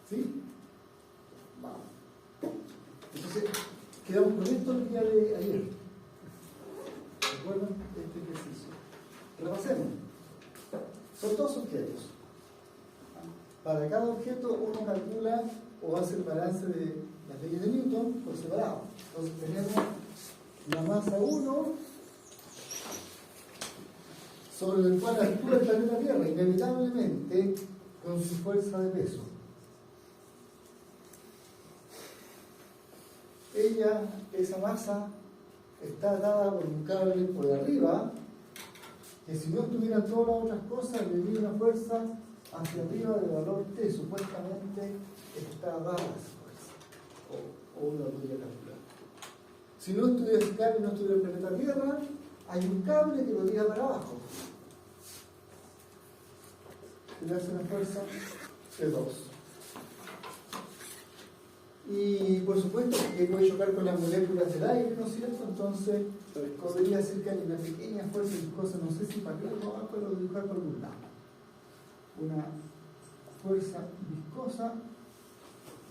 ¿Sí? Vamos. Entonces, quedamos con esto el día de ayer. ¿Recuerdan este ejercicio? Repasemos. Son dos objetos. Para cada objeto uno calcula o hace el balance de las leyes de Newton por separado. Entonces tenemos la masa 1 sobre el cual actúa el planeta Tierra inevitablemente con su fuerza de peso. Esa masa está atada por un cable por arriba, que si no estuvieran todas las otras cosas, le daría una fuerza hacia arriba del valor T, supuestamente está dada esa fuerza, o uno la podría calcular. Si no estuviera ese cable y no estuviera el planeta Tierra, hay un cable que lo tira para abajo, que le hace una fuerza de 2. Y por supuesto que puede chocar con las moléculas del aire, ¿no es cierto? Entonces podría ser que hay una pequeña fuerza viscosa, no sé si para arriba o abajo, pero dibujar por algún lado. Una fuerza viscosa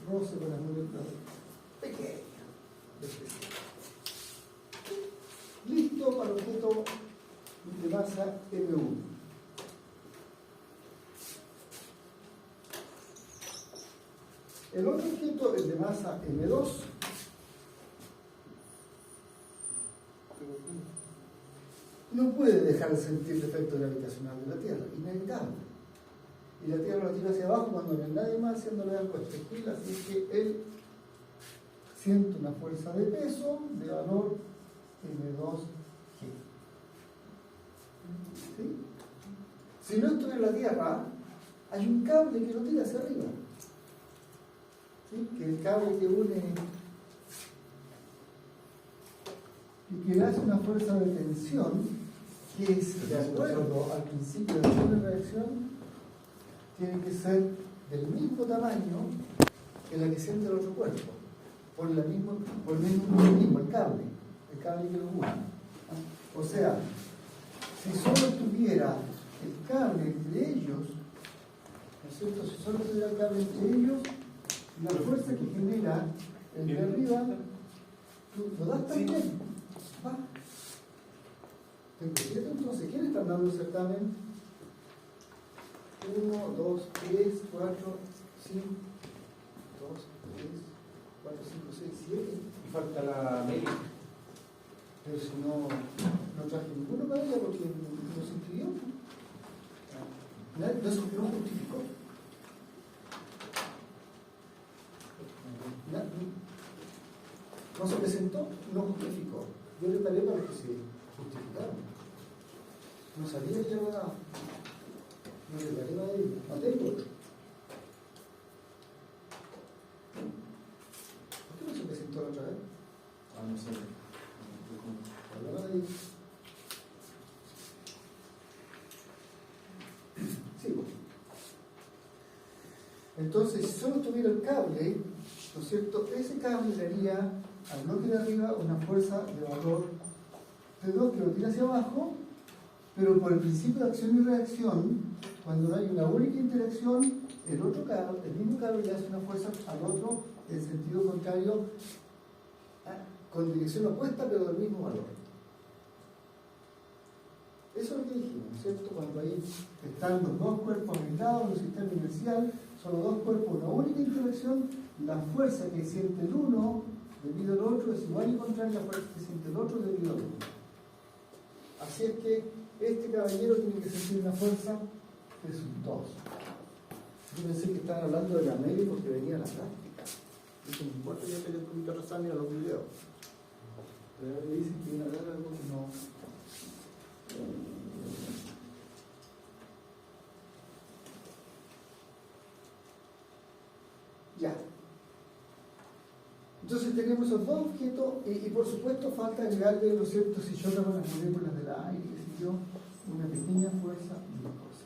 roce con las moléculas pequeñas. Listo para el objeto de masa M1. El otro objeto, el de masa M2, no puede dejar de sentir el efecto gravitacional de la Tierra, inevitable. Y la Tierra lo tira hacia abajo cuando no hay nadie más haciéndole algo espectacular, así que él siente una fuerza de peso de valor M2G. ¿Sí? Si no estuviera la Tierra, hay un cable que lo tira hacia arriba. ¿Sí? Que el cable que une y que le hace una fuerza de tensión que es, de acuerdo al principio de la reacción, tiene que ser del mismo tamaño que la que siente el otro cuerpo, por el mismo, el cable que lo une. O sea, si solo estuviera el cable entre ellos, ¿no es cierto? Si solo estuviera el cable entre ellos, la fuerza que genera el de arriba, tú lo das también. Va. Entonces, ¿quién está dando el certamen? 1, 2, 3, 4, 5, 2, 3, 4, 5, 6, 7. Y falta la Meli. Pero si no traje ninguno para ella porque no se inscribió. No justificó. No se presentó, no justificó. Yo le paré para que se justificaran. No sabía que yo dado. No le paré a él. No tengo otro. ¿Por qué no se presentó la otra vez? No sé. Hablaba de... Sigo. Entonces, si solo tuviera el cable, ¿no es cierto? Ese cable le haría al bloque de arriba una fuerza de valor T2 que lo tira hacia abajo, pero por el principio de acción y reacción, cuando no hay una única interacción, el otro cable, el mismo cable le hace una fuerza al otro en sentido contrario, con dirección opuesta, pero del mismo valor. Eso es lo que dijimos, ¿no es cierto? Cuando ahí están los dos cuerpos aislados en un sistema inercial, son los dos cuerpos, una única interacción, la fuerza que siente el uno debido al otro es igual y contraria a la fuerza que siente el otro debido al uno. Así es que este caballero tiene que sentir una fuerza de sus dos. Yo pensé que estaban hablando de la media porque venía a la práctica. Eso no importa, ya que un poquito atrás mira los videos. Pero ahora le dicen que viene a hablar algo que no. Ya. Entonces tenemos esos dos objetos y por supuesto falta agregarle, ¿no es cierto?, si choca con las moléculas del aire, qué sé yo, una pequeña fuerza viscosa.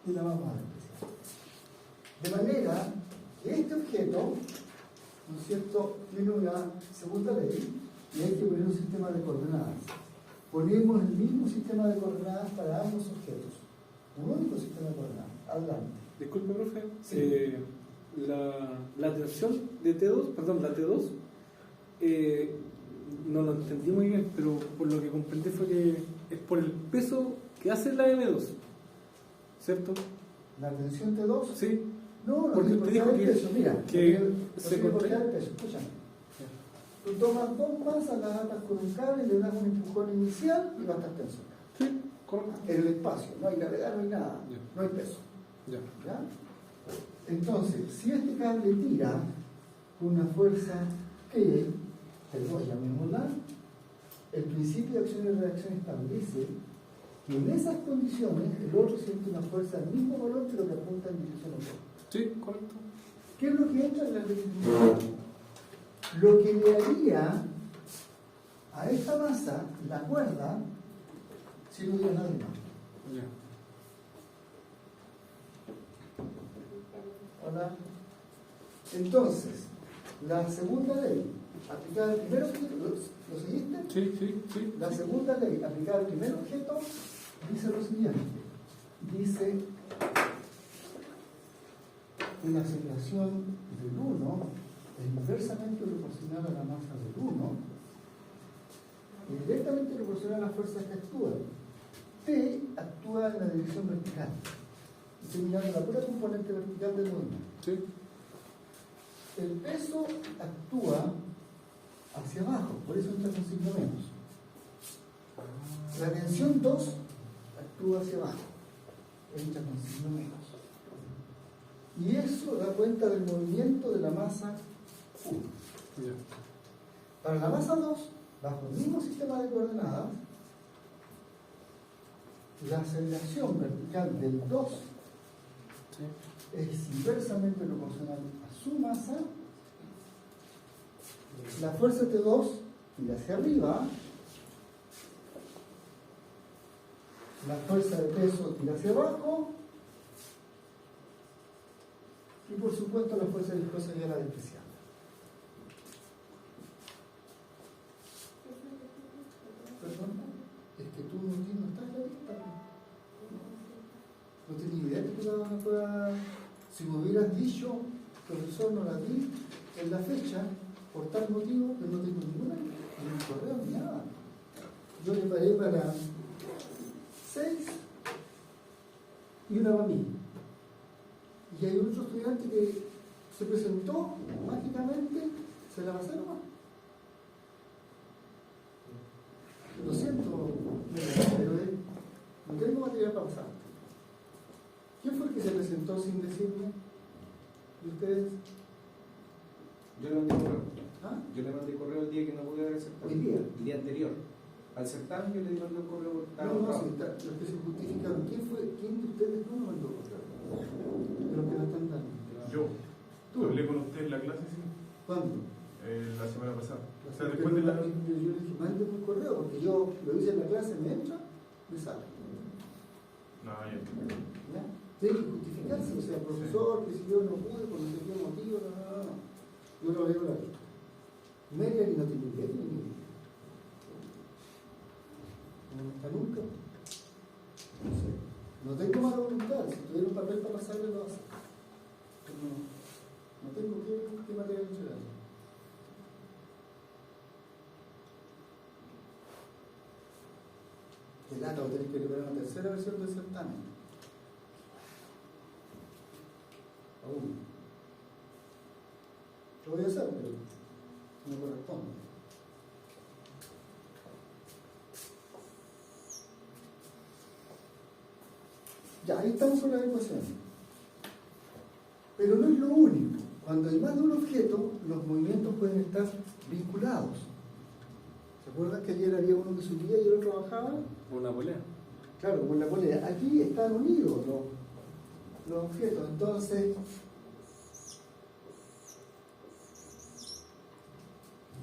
Y la vamos a despreciar. De manera que este objeto, ¿no es cierto?, tiene una segunda ley y hay que poner un sistema de coordenadas. Ponemos el mismo sistema de coordenadas para ambos objetos. Un único sistema de coordenadas. Adelante. Disculpe, profe. Sí. La tensión de T2, perdón, la T2, no lo entendí muy bien, pero por lo que comprendí fue que es por el peso que hace la M2, ¿cierto? La tensión T2. Sí. No, no Porque tiene te por qué dijo dar el que- peso, mira. que no se tiene por qué contrae. dar el peso, escúchame. Tú tomas dos masas, las atas con un cable, le das un empujón inicial y va a estar tenso. Sí, correcto. En el espacio, no hay gravedad, no hay nada, Ya. no hay peso. Ya. ¿Ya? Entonces, si este cable tira con una fuerza que, perdón, llamémosla, el principio de acción y reacción establece que en esas condiciones el otro siente una fuerza del mismo valor que lo que apunta en dirección opuesta. Sí, correcto. ¿Qué es lo que entra en la ley? Lo que le haría a esta masa la cuerda si no hubiera nada más. Ya. ¿Hola? Entonces, la segunda ley, aplicada al primer objeto, ¿lo seguiste? Sí, sí, sí. La segunda ley, aplicada al primer objeto, dice lo siguiente. Dice una aceleración del 1 es inversamente proporcional a la masa del 1 y directamente proporcional a las fuerzas que actúan. T actúa en la dirección vertical. Estoy mirando la pura componente vertical del movimiento. Sí. El peso actúa hacia abajo, por eso entra con signo menos. La tensión 2 actúa hacia abajo, entra con signo menos. Y eso da cuenta del movimiento de la masa 1. Ya. Para la masa 2, bajo el mismo sistema de coordenadas, la aceleración vertical del 2 Sí. es inversamente proporcional a su masa. La fuerza T2 tira hacia arriba, la fuerza de peso tira hacia abajo y por supuesto la fuerza viscosa ya la despreciable. Perdón, es que tú no estás en la lista. No tenía idea que tú no puedas. Si me hubieras dicho, profesor, no la di en la fecha, por tal motivo, que no tengo ninguna, ni un correo ni nada. Yo le pagué para 6 y una para mí. Y hay otro estudiante que se presentó mágicamente, se la pasé nomás. Lo siento, pero no tengo material para pasar. ¿Quién fue el que se presentó sin decirme? ¿Y ustedes? Yo le mandé correo. ¿Ah? Yo le mandé correo el día que no pude haber aceptado. ¿Hoy día? El día anterior. Al certamen yo le mandé un correo porque estaba No, ocupado. sí, los que se justificaron. ¿Quién de ustedes no me mandó correo? De los que no están dando. Yo. ¿Tú? Hablé con usted en la clase, sí. ¿Cuándo? La semana pasada. O sea, Porque después de la. yo le dije, mándenme un correo, porque yo lo hice en la clase, me entra, me sale. No, ya. ¿Ya? Tiene que justificarse, o sea, profesor, que si yo no pude, por no sé qué motivo, no. Yo lo leo la lista. Media y no tiene idea, ni idea. No está nunca. No sé. No tengo mala voluntad, si tuviera un papel para pasarle lo hace. Pero no tengo que material entregar. Que lata, o tenés que preparar una tercera versión del certamen. Aún. Lo voy a hacer, pero no corresponde. Ya, ahí estamos con las ecuaciones. Pero no es lo único. Cuando hay más de un objeto, los movimientos pueden estar vinculados. ¿Se acuerdan que ayer había uno que subía y el otro bajaba? Una polea. Claro, con la polea. Aquí están unidos los objetos. Entonces,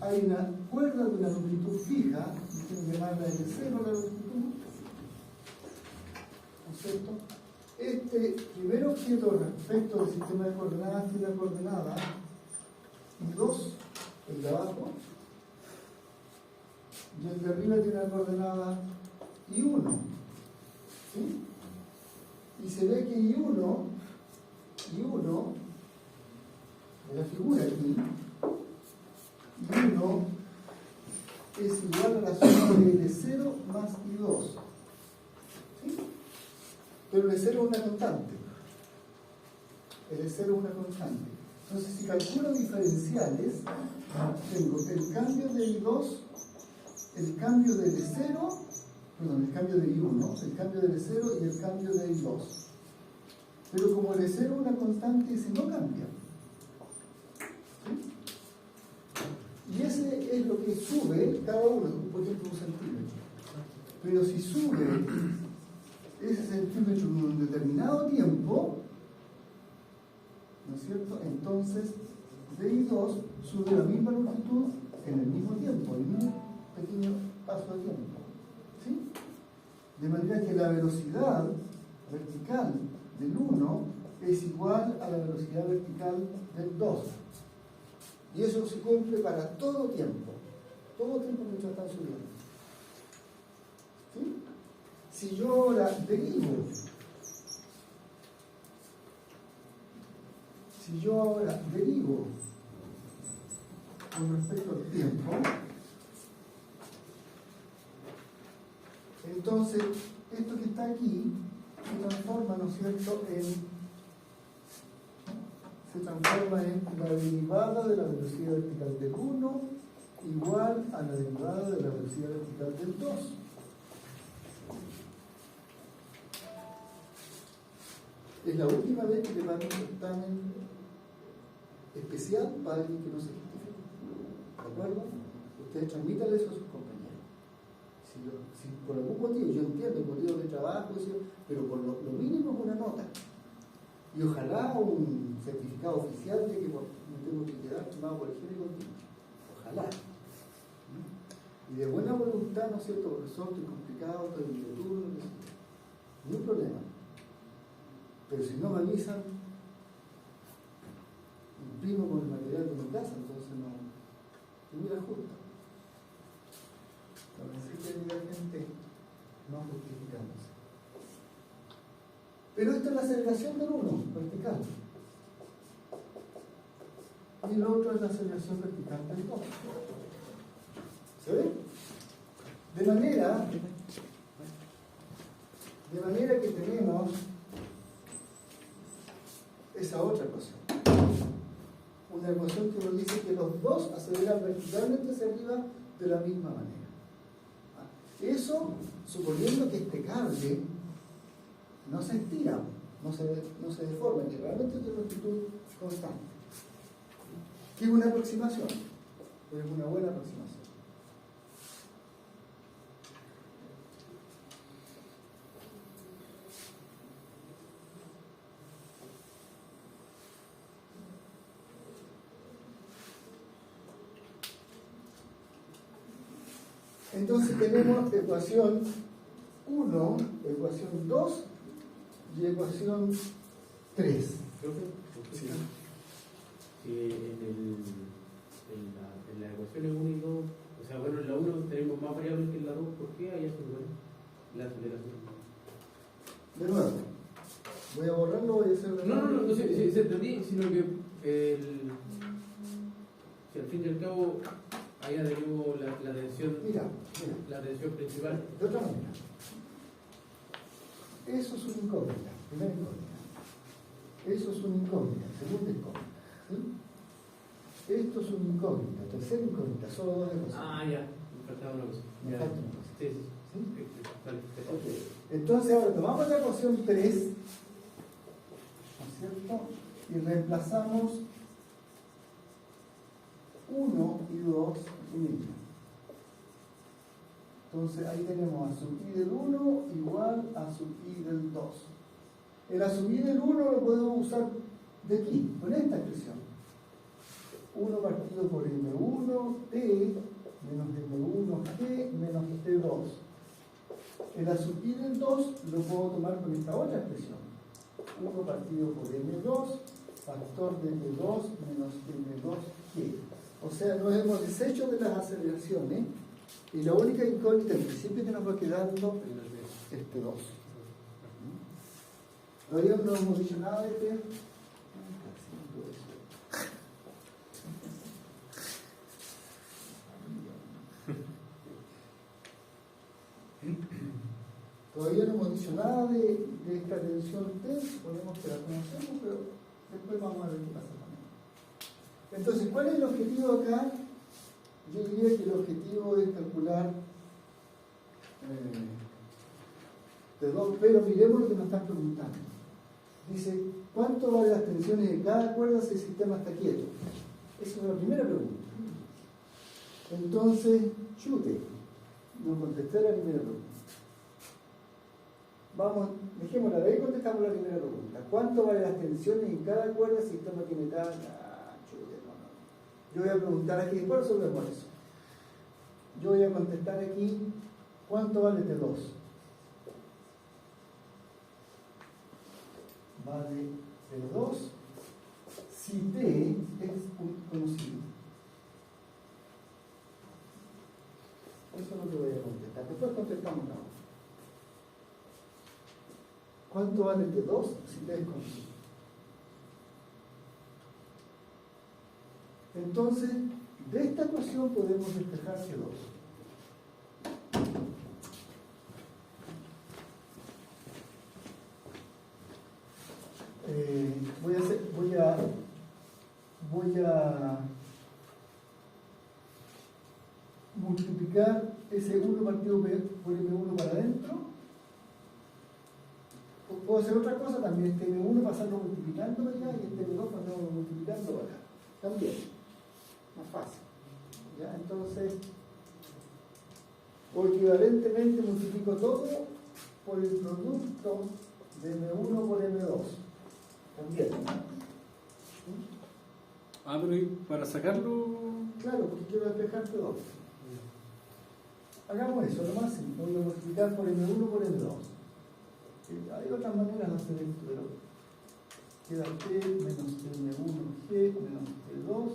hay una cuerda de una longitud fija, que llamarla L0 la longitud, ¿no es cierto? Este primer objeto respecto al sistema de coordenadas tiene una coordenada y 2, el de abajo, y el de arriba tiene una coordenada y 1. ¿Sí? Y se ve que I1 es igual a la suma de L0 más I2. ¿Sí? Pero L0 es una constante. L0 es una constante. Entonces, si calculo diferenciales, tengo el cambio de I2, el cambio de L0, perdón, el cambio de I1, el cambio de L0 y el cambio de I2. Pero como L0 es una constante, ese no cambia. ¿Sí? Y ese es lo que sube cada uno, por ejemplo, un centímetro. Pero si sube ese centímetro en un determinado tiempo, ¿no es cierto? Entonces, DI2 sube la misma longitud en el mismo tiempo, en un pequeño paso de tiempo. ¿Sí? De manera que la velocidad vertical del 1 es igual a la velocidad vertical del 2. Y eso se cumple para todo tiempo mientras están subiendo. ¿Sí? Si yo ahora derivo, con respecto al tiempo, entonces esto que está aquí se transforma, ¿no es cierto?, en la derivada de la velocidad vertical del 1 igual a la derivada de la velocidad vertical del 2. Es la última vez que le van a un examen especial para alguien que no se justifique. ¿De acuerdo? Ustedes transmítanle eso a sus compañeros. Si por algún motivo, yo entiendo motivos de trabajo, pero por lo mínimo es una nota. Y ojalá un certificado oficial de que me tengo que quedar firmado por el jefe contigo. Ojalá. Y de buena voluntad, ¿no es cierto? Profesor, estoy complicado, estoy en mi turno, no hay problema. Pero si no me avisan, imprimo con el material de mi casa, entonces no me la justa. Pero así que la gente no justificándose. Pero esta es la aceleración del 1, vertical. Y el otro es la aceleración vertical del 2. ¿Se ve? De manera que tenemos esa otra ecuación. Una ecuación que nos dice que los dos aceleran verticalmente hacia arriba de la misma manera. Eso suponiendo que este cable no se estira, no se deforma, que realmente es de longitud constante. Que es una aproximación, pero es una buena aproximación. Entonces tenemos ecuación 1, ecuación 2 y ecuación 3. Sí. En la ecuación 1 y 2, o sea, bueno, en la 1 tenemos más variables que en la 2, ¿por qué hay aceleración? La aceleración. De nuevo, voy a borrarlo, voy a hacer de nuevo. No, se entendí, sino que si al fin y al cabo ahí tenemos la tensión, Mira. la tensión principal. De otra manera, eso es una incógnita, primera incógnita. Eso es una incógnita, segunda incógnita. ¿Sí? Esto es una incógnita, tercera incógnita, solo dos ecuaciones. Ah, ya, me faltaba una cosa. Me falta una cosa. Sí. ¿Sí? Vale. Okay. Entonces ahora tomamos la ecuación 3, ¿no es cierto? Y reemplazamos 1 y 2 en ella. Entonces ahí tenemos a sub i del 1 igual a sub i del 2. El a sub i del 1 lo podemos usar de aquí, con esta expresión. 1 partido por m1t menos m1t menos t2. El a sub i del 2 lo puedo tomar con esta otra expresión. 1 partido por m2 factor de m2 menos m2t. O sea, nos hemos deshecho de las aceleraciones y la única incógnita en principio que nos va quedando es este 2. Todavía no hemos dicho nada de T. Todavía no hemos dicho nada de esta tensión T, ponemos que la conocemos, pero después vamos a ver qué pasa con ella. Entonces, ¿cuál es el objetivo acá? Yo diría que el objetivo es calcular T2, pero miremos lo que nos están preguntando. Dice, ¿cuánto valen las tensiones de cada cuerda si el sistema está quieto? Esa es la primera pregunta. Entonces, chute, no contesté la primera pregunta. Vamos, dejémosla de ahí, contestamos la primera pregunta. ¿Cuánto valen las tensiones en cada cuerda si el sistema tiene tal? Chute, no. Yo voy a preguntar aquí, ¿cuál resolvemos eso? Yo voy a contestar aquí, ¿cuánto vale T2? Vale T2 si T es conocido. Eso es lo que voy a contestar. Después contestamos nada. ¿Cuánto vale T2 si T es conocido? Entonces, de esta ecuación podemos despejar T2. Voy a multiplicar ese 1 partido por M1 para adentro. Puedo hacer otra cosa también, este M1 pasarlo multiplicando para allá y este M2 pasarlo multiplicando para acá. También, más fácil. ¿Ya? Entonces, o equivalentemente multiplico todo por el producto de M1 por M2. También. Pero ¿y para sacarlo? Claro, porque quiero despejar T2. Hagamos eso, lo más simple. Voy a multiplicar por M1 por M2. Hay otras maneras de hacer esto, pero queda T menos M1G menos T2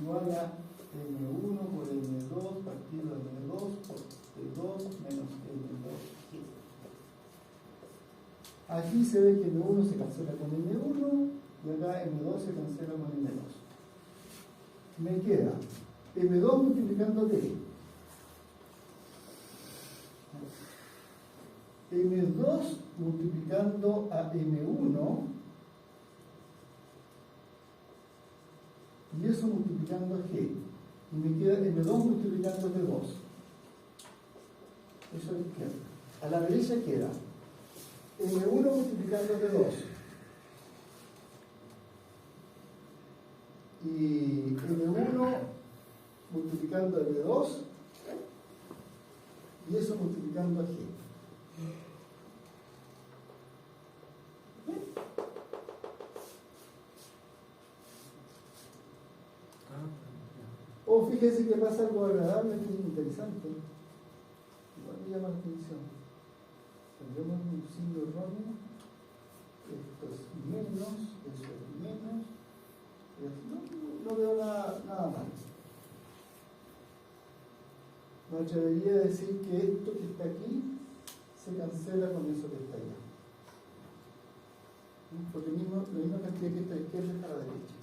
igual a M1 por M2 partido de M2 por T2 menos M2G. Aquí se ve que M1 se cancela con M1 y acá M2 se cancela con M2. Me queda M2 multiplicando T. M2 multiplicando a M1 y eso multiplicando a G. Y me queda M2 multiplicando T2. Eso a la izquierda. A la derecha queda M1 multiplicando T2 y M1 multiplicando M2 y eso multiplicando a G. O fíjense que pasa algo agradable, que es interesante. Igual me llama la atención. Tendremos un signo erróneo. Esto es menos, eso es menos. No veo nada mal. Me atrevería a decir que esto que está aquí se cancela con eso que está allá. Porque la misma cantidad que está a la izquierda está a la derecha.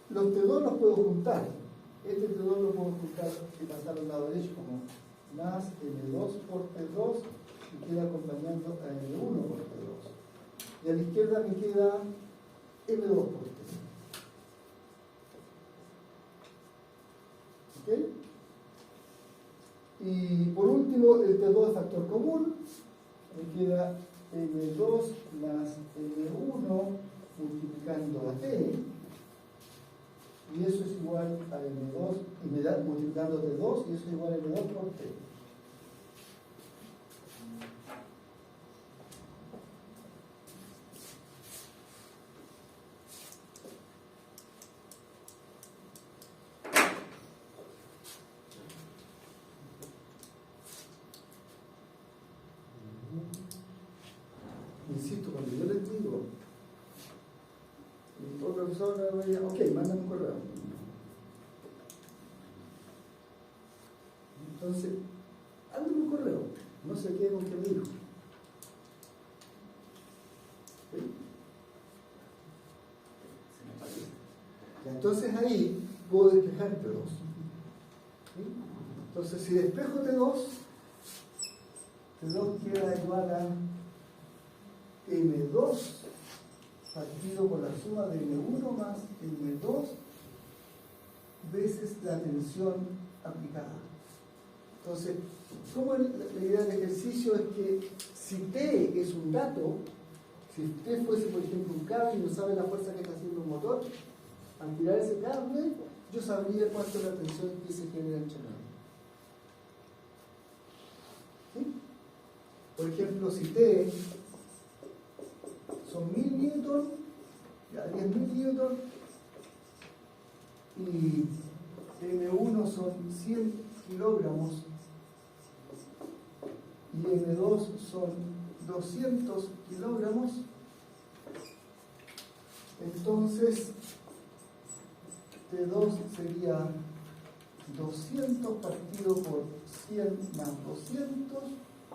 Los T2 los puedo juntar. Este T2 lo puedo juntar y pasar al lado derecho como más M2 por T2 y queda acompañando a M1 por T2. Y a la izquierda me queda M2 por T2. ¿Ok? Y por último, el T2 es factor común. Me queda M2 más M1 multiplicando a T. Y eso es igual a M2, y me da multiplicando T2, y eso es igual a M2 por T. Insisto, cuando yo les digo, el profesor me dice, ok, mándame un correo. Entonces, mándame un correo, no se quede con que me dijo. ¿Sí? Se me parece. Y entonces ahí puedo despejar T2. ¿Sí? Entonces, si despejo T2, T2 queda igual a M2 partido por la suma de M1 más M2 veces la tensión aplicada. Entonces, ¿cómo la idea del ejercicio es que si T es un dato, si T fuese por ejemplo un cable y no sabe la fuerza que está haciendo un motor, al tirar ese cable, yo sabría cuánto es la tensión que se genera en chanel. ¿Sí? Por ejemplo, si T son 1000 newton, ya 10.000 newton, y M1 son 100 kilogramos, y M2 son 200 kilogramos, entonces T2 sería 200 partido por 100 más 200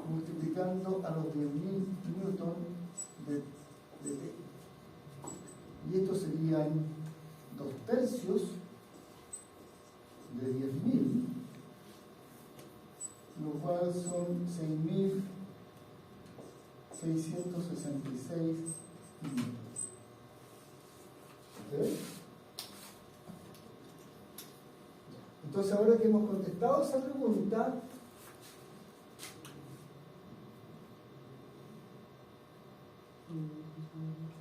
multiplicando a los 10.000 newton de T. Y estos serían 2/3 de 10.000, lo cual son 6.666 newton. ¿Okay? Entonces, ahora que hemos contestado esa pregunta,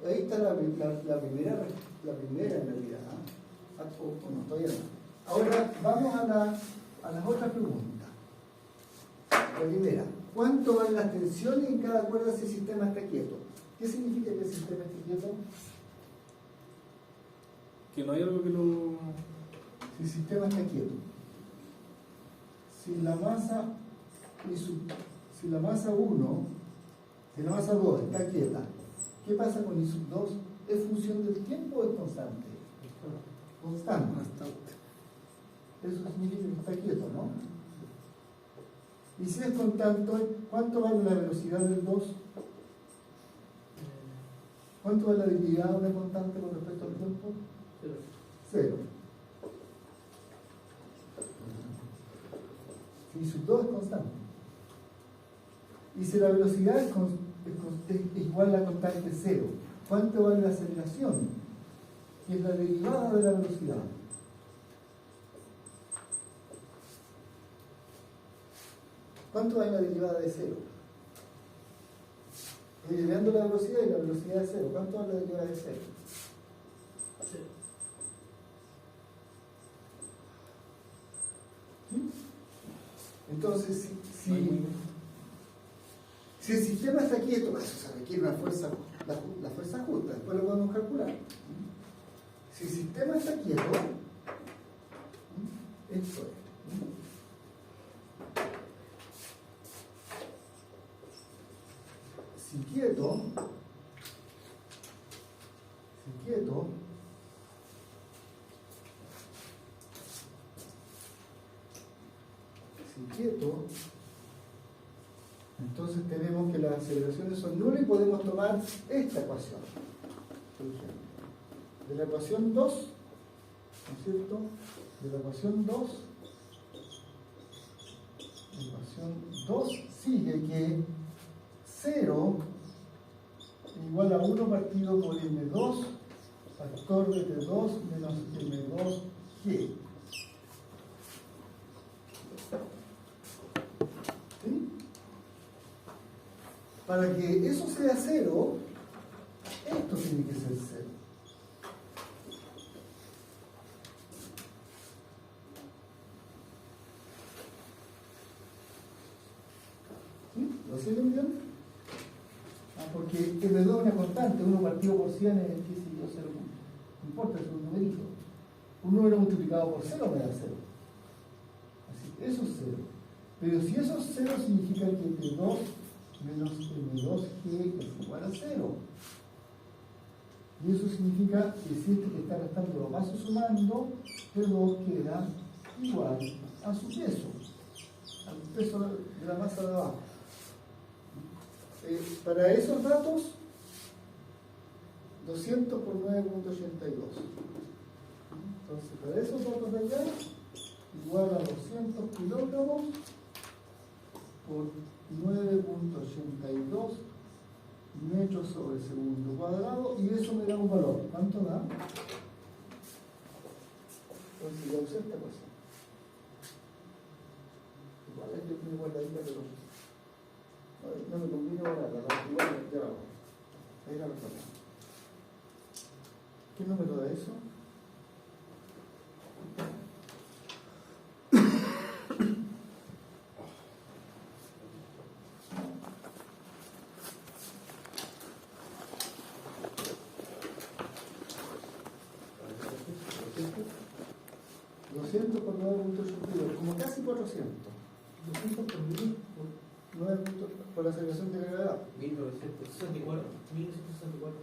ahí está la primera en realidad. No, todavía no. Ahora vamos a las otras preguntas. La primera, ¿cuánto van las tensiones en cada cuerda si el sistema está quieto? ¿Qué significa que el sistema esté quieto? Que no hay algo que lo... Si el sistema está quieto, si la masa 1, si la masa 2 está quieta, ¿qué pasa con I sub 2? ¿Es función del tiempo o es constante? Constante. Eso significa que está quieto, ¿no? Y si es constante, ¿cuánto vale la velocidad del 2? ¿Cuánto vale la derivada de una constante con respecto al tiempo? 0. Si I sub 2 es constante. Y si la velocidad es igual a la constante 0, ¿cuánto vale la aceleración? Que es la derivada de la velocidad. ¿Cuánto vale la derivada de 0? Estoy derivando la velocidad y la velocidad es 0. ¿Cuánto vale la derivada de 0? 0. ¿Sí? Entonces, si el sistema está quieto, eso se requiere una fuerza, la fuerza justa, después lo podemos calcular. Si el sistema está quieto, esto es. Si quieto, entonces tenemos que las aceleraciones son nulas y podemos tomar esta ecuación, por ejemplo. De la ecuación 2, ¿no es cierto? De la ecuación 2 sigue que 0 igual a 1 partido por M2 factor de T2 menos M2G. ¿Sí? Para que eso sea 0, esto tiene que ser 0. ¿Sí? ¿Lo siguen bien? Porque M2 es una constante, 1 partido por 100 es, qué sé yo, 0. No importa, es un numerito. Un número multiplicado por 0 me da 0. Así que eso es 0. Pero si eso es 0, significa que T2 menos M2G es igual a 0. Y eso significa que si este que está restando lo paso sumando, T2 queda igual a su peso, al peso de la masa de abajo. Para esos datos, 200 por 9.82. Entonces, para esos datos de allá, igual a 200 kilogramos por 9.82 metros sobre segundo cuadrado, y eso me da un valor. ¿Cuánto da? Entonces ya usé esta cosa. Igual es que tiene guardadita, pero no me conviene guardarla, igual ya va. Ahí la recuerdo. ¿Qué número da eso? Por 9.82, como casi 400. 200 por 1000 por 9 por la aceleración de la gravedad. 1964. 1964.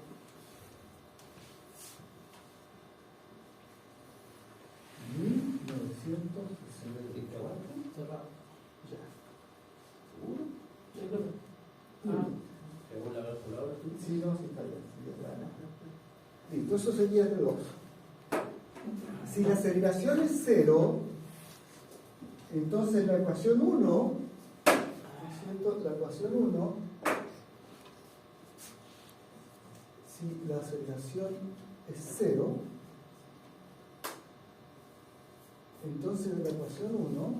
Cerrado. Ya. ¿Seguro? Sí, claro. Según la calculadora. Sí, no, sí, está bien. Listo, eso sería de 2. Si la aceleración es 0, entonces la ecuación 1, la ecuación 1, si la aceleración es 0, entonces de la ecuación 1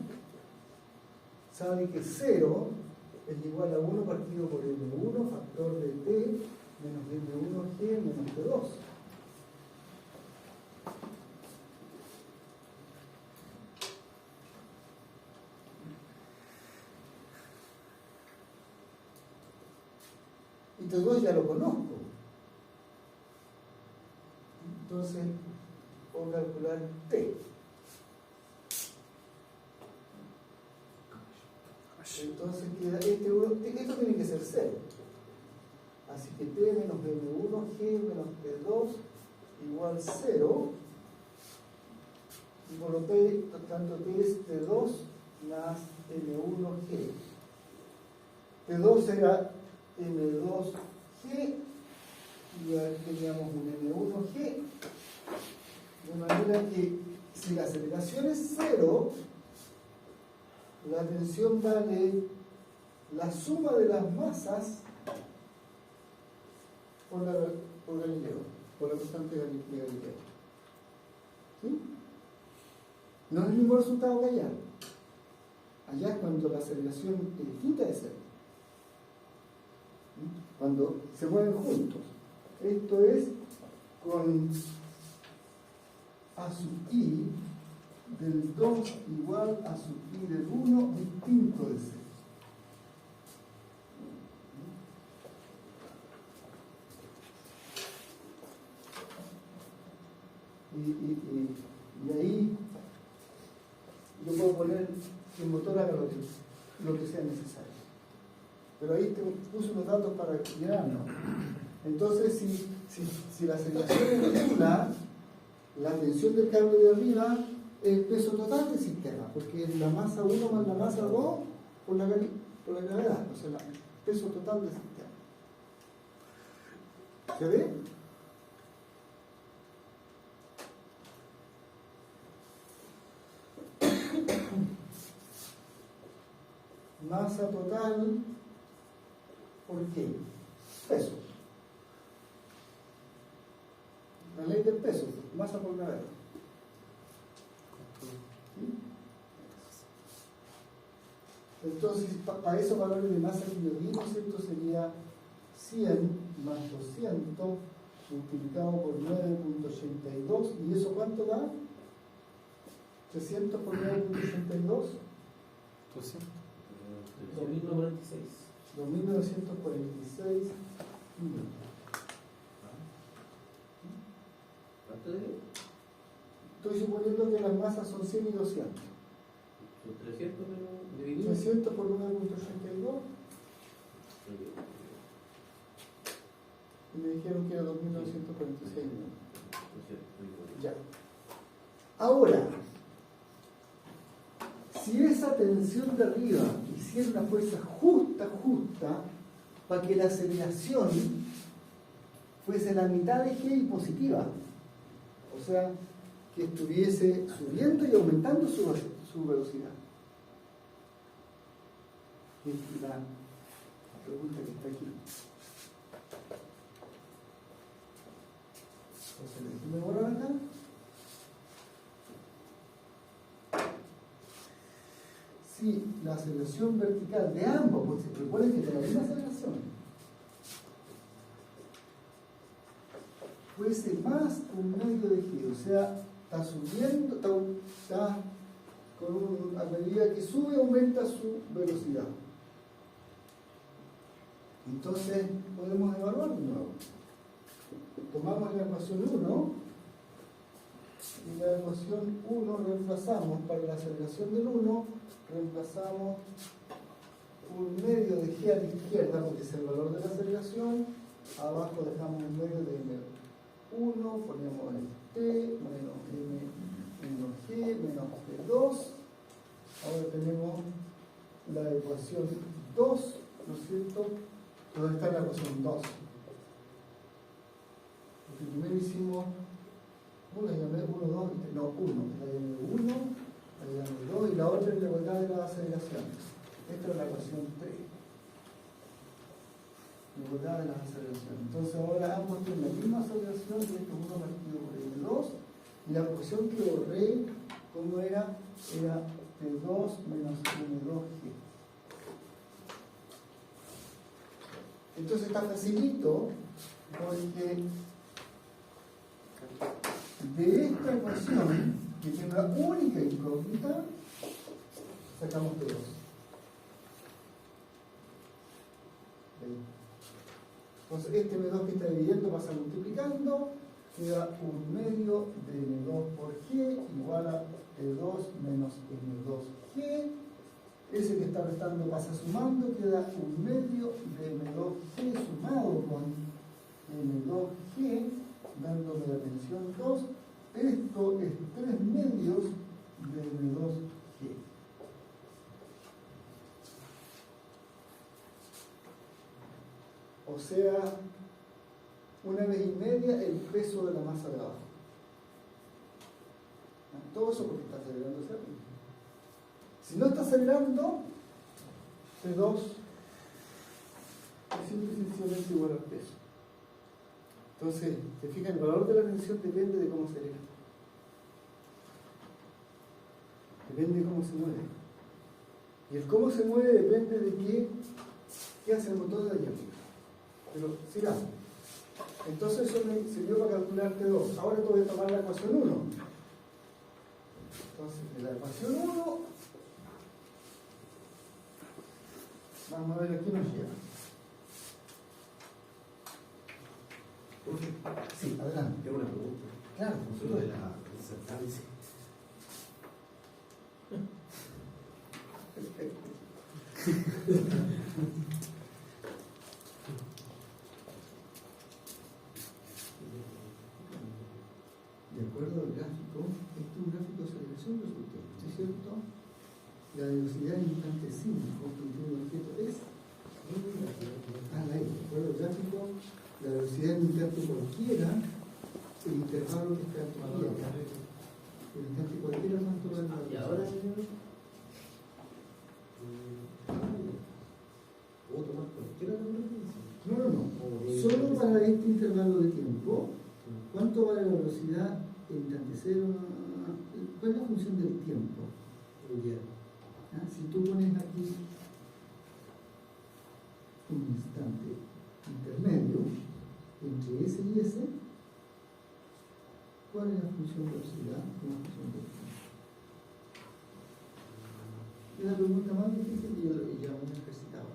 sabe que 0 es igual a 1 partido por M1 factor de T menos M1G menos T2. Y T2 ya lo conozco. Entonces, puedo calcular T. Entonces queda esto tiene que ser 0. Así que T menos M1G menos T2 igual 0. Y por lo tanto T es T2 más M1G. T2 era M2G y ahí teníamos un M1G, de manera que si la aceleración es 0, la tensión vale la suma de las masas por Galileo, por la constante de Galileo. ¿Sí? No es el mismo resultado que allá. Allá es cuando la aceleración es distinta de 0. Cuando se mueven juntos. Esto es con A sub i del 2 igual a sub i del 1 distinto de 0. Y ahí yo puedo poner que el motor haga lo que sea necesario. Pero ahí te puse unos datos para llenarnos. Entonces, si la aceleración es nula, la tensión del cable de arriba es el peso total del sistema, porque es la masa 1 más la masa 2 por la gravedad, o sea, el peso total del sistema. ¿Se ve? Masa total, ¿por qué? Peso. La ley del peso, masa por gravedad. ¿Sí? Entonces, para esos valores de masa que yo digo, ¿cierto? Sería 100 más 200 multiplicado por 9.82. ¿Y eso cuánto da? 300 por 9.82. 2046. 2.946 minutos. ¿Cuánto de? Estoy suponiendo que las masas son 100 y 200. Son 300 menos dividido. 300 por 9.82. Y me dijeron que era 2.946 minutos. Ya. Ahora, si esa tensión de arriba hiciera una fuerza justa, para que la aceleración fuese la mitad de G y positiva, o sea, que estuviese subiendo y aumentando su velocidad. Es la pregunta que está aquí. Entonces, déjeme borrar acá. Si la aceleración vertical de ambos, porque recuerden que de la misma aceleración, fuese más un medio de G, o sea, está subiendo, está con a medida que sube, aumenta su velocidad. Entonces, podemos evaluar de nuevo. Tomamos la ecuación 1 y la ecuación 1 reemplazamos, para la aceleración del 1, reemplazamos un medio de G a la izquierda, porque es el valor de la aceleración, abajo dejamos un medio de M1, ponemos el T menos M menos G menos G2, ahora tenemos la ecuación 2, ¿no es cierto? ¿Dónde está la ecuación 2? Porque primero hicimos, la llamé 1, 2, no, 1, la llamé 1, la llamé 2 y la otra es la igualdad de la aceleración. Esta es la ecuación 3. La igualdad de la aceleración. Entonces ahora ambos tienen la misma aceleración, y esto es 1 partido por M2, y la ecuación que borré, ¿cómo era? Era T2 menos M2G. Entonces está facilito, porque de esta ecuación, que tiene una única incógnita, sacamos T2. Entonces este M2 que está dividiendo pasa multiplicando, queda un medio de M2 por G igual a T2 menos M2G. Ese que está restando pasa sumando, queda un medio de M2G sumado con M2G, dándome la tensión 2. Esto es 3 medios de M2G. O sea, 1 vez y media el peso de la masa de abajo. Todo eso porque está acelerando hacia arriba. Si no está acelerando, T2 es simple y sencillamente igual al peso. Entonces, se fijan, el valor de la tensión depende de cómo acelera. Depende de cómo se mueve. Y el cómo se mueve depende de qué hace el motor de allá arriba. Pero sigamos. Entonces eso me sirvió para calcular T2. Ahora te voy a tomar la ecuación 1. Entonces, de la ecuación 1, vamos a ver a qué nos lleva. Sí, adelante. Tengo una pregunta. Claro, Sobre la insertancia. De acuerdo al gráfico, este es un gráfico de aceleración resultante, ¿no es cierto? La velocidad en instante 5 que tiene el objeto es la de acuerdo al gráfico, la velocidad en instante cualquiera, el intervalo que está aquí acá. El instante cualquiera es cuánto va a Y ahora, señor, ¿puedo tomar cualquiera de las No. Solo para este intervalo de tiempo, ¿cuánto vale la velocidad en instante cero? ¿Cuál es la función del tiempo? Si tú pones aquí un instante intermedio entre S y S, ¿cuál es la función de velocidad y la función del tiempo? Es la pregunta más difícil y ya me ejercitabas.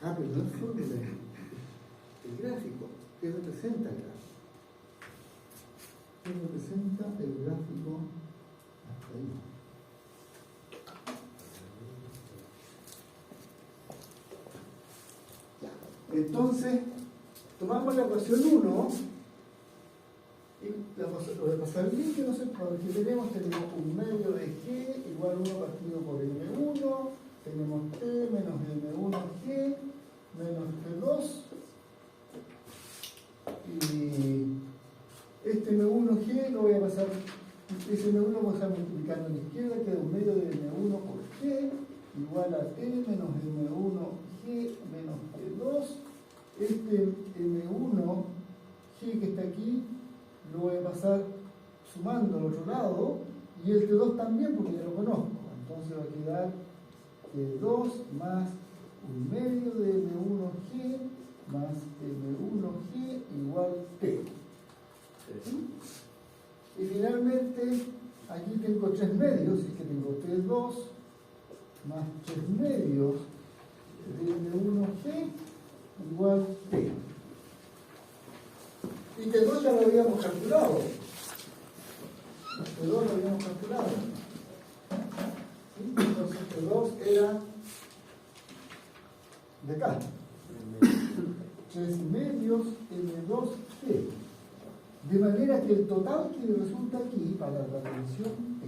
Pero no es fórmula, el gráfico, ¿qué representa el gráfico? ¿Qué representa el gráfico hasta ahí? Ya. Entonces, tomamos la ecuación 1 y lo de pasar el líquido, no sé, que tenemos un medio de G igual 1 partido por M1. Tenemos T menos M1G menos T2 y este M1G lo voy a indicando a la izquierda queda un medio de M1 por G igual a T menos M1G menos T2. Este M1G que está aquí lo voy a pasar sumando al otro lado y el T2 también porque ya lo conozco. Entonces va a quedar T2 más un medio de M1G más M1G igual T. ¿Sí? Y finalmente aquí tengo 3 medios, es que tengo T2 más 3 medios de M1G igual T. Y T2 ya lo habíamos calculado. T2 lo habíamos calculado. ¿Sí? Entonces T2 era de acá. 3 medios M2G. De manera que el total que resulta aquí para la tensión T,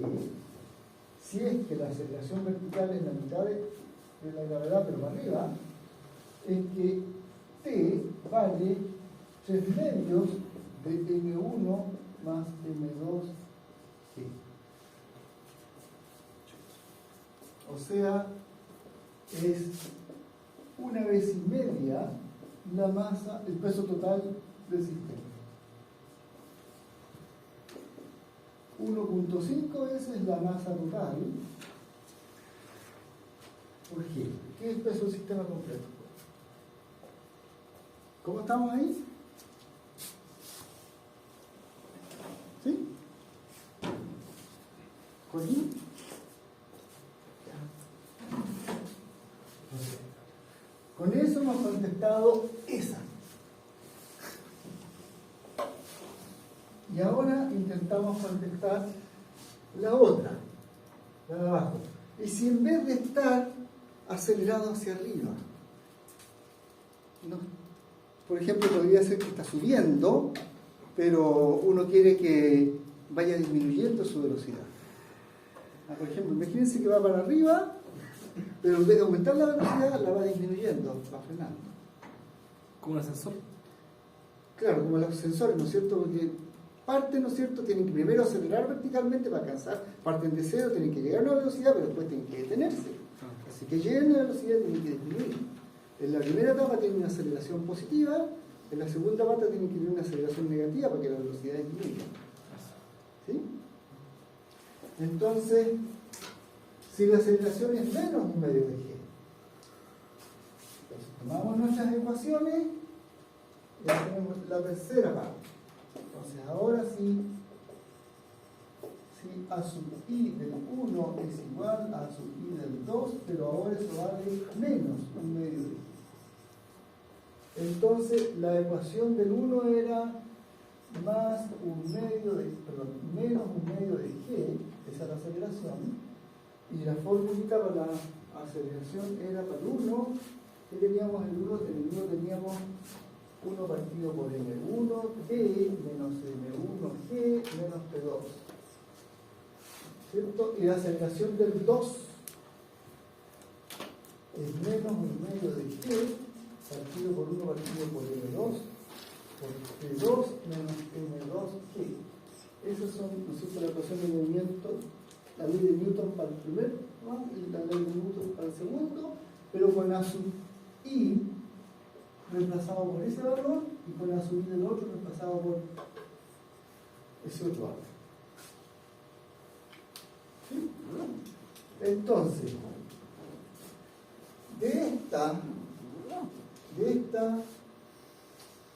si es que la aceleración vertical es la mitad de la gravedad pero para arriba, es que T vale 3 medios de M1 más M2G. O sea, es 1 vez y media la masa, el peso total del sistema. 1.5 veces la masa total por G. ¿Qué es el peso del sistema completo? ¿Cómo estamos ahí? ¿Sí? ¿Joaquín? Con eso hemos contestado esa. Y ahora intentamos contestar la otra, la de abajo. Y si en vez de estar acelerado hacia arriba, ¿no? Por ejemplo, podría ser que está subiendo, pero uno quiere que vaya disminuyendo su velocidad. Por ejemplo, imagínense que va para arriba, pero en vez de aumentar la velocidad, la va disminuyendo, va frenando. Como un ascensor. Claro, como los ascensores, ¿no es cierto? Porque parten, ¿no es cierto?, tienen que primero acelerar verticalmente para alcanzar, parten de cero, tienen que llegar a una velocidad, pero después tienen que detenerse. Así que llegan a la velocidad y tienen que disminuir. En la primera etapa tienen una aceleración positiva, en la segunda etapa tienen que tener una aceleración negativa para que la velocidad disminuya. ¿Sí? Entonces, si la aceleración es menos un medio de G, entonces tomamos nuestras ecuaciones y hacemos la tercera parte. Entonces ahora sí, si A sub I del 1 es igual a sub I del 2, pero ahora eso vale menos un medio de G. Entonces la ecuación del 1 era más un medio de, perdón, menos un medio de G, esa es la aceleración, y la fórmula para la aceleración era para el 1, que teníamos el 1, teníamos 1 partido por M1T menos M1G menos T2. ¿Cierto? Y la aceleración del 2 es menos un medio de G partido por 1 partido por M2 por T2 menos M2G. Esas son, ¿no es cierto?, la ecuación de movimiento, la ley de Newton para el primer, ¿no?, y la ley de Newton para el segundo, pero con A sub I reemplazado por ese valor y con A sub I del otro reemplazado por ese otro valor. ¿Sí? Entonces, de esta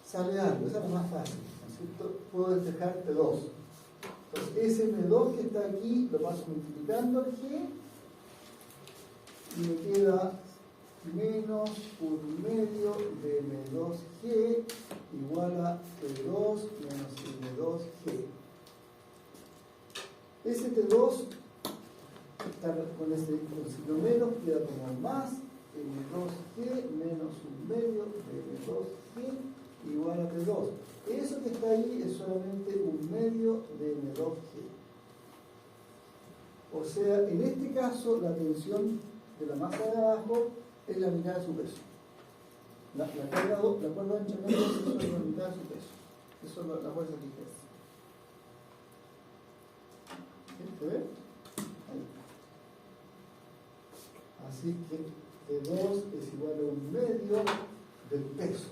sale algo, esa es la más fácil, ¿no es cierto? Puedo despejar T2. Entonces, ese M2 que está aquí lo paso multiplicando al G y me queda menos un medio de M2G igual a T2 menos M2G. Ese T2 está con ese signo menos, queda como más M2G menos un medio de M2G igual a T2. Eso que está ahí es solamente un medio de M2G. O sea, en este caso la tensión de la masa de abajo es la mitad de su peso. La cuerda ancha menos es la mitad de su peso. Eso es la fuerza que ejerce. ¿Se ve? Así que E2 es igual a 1/2 del peso.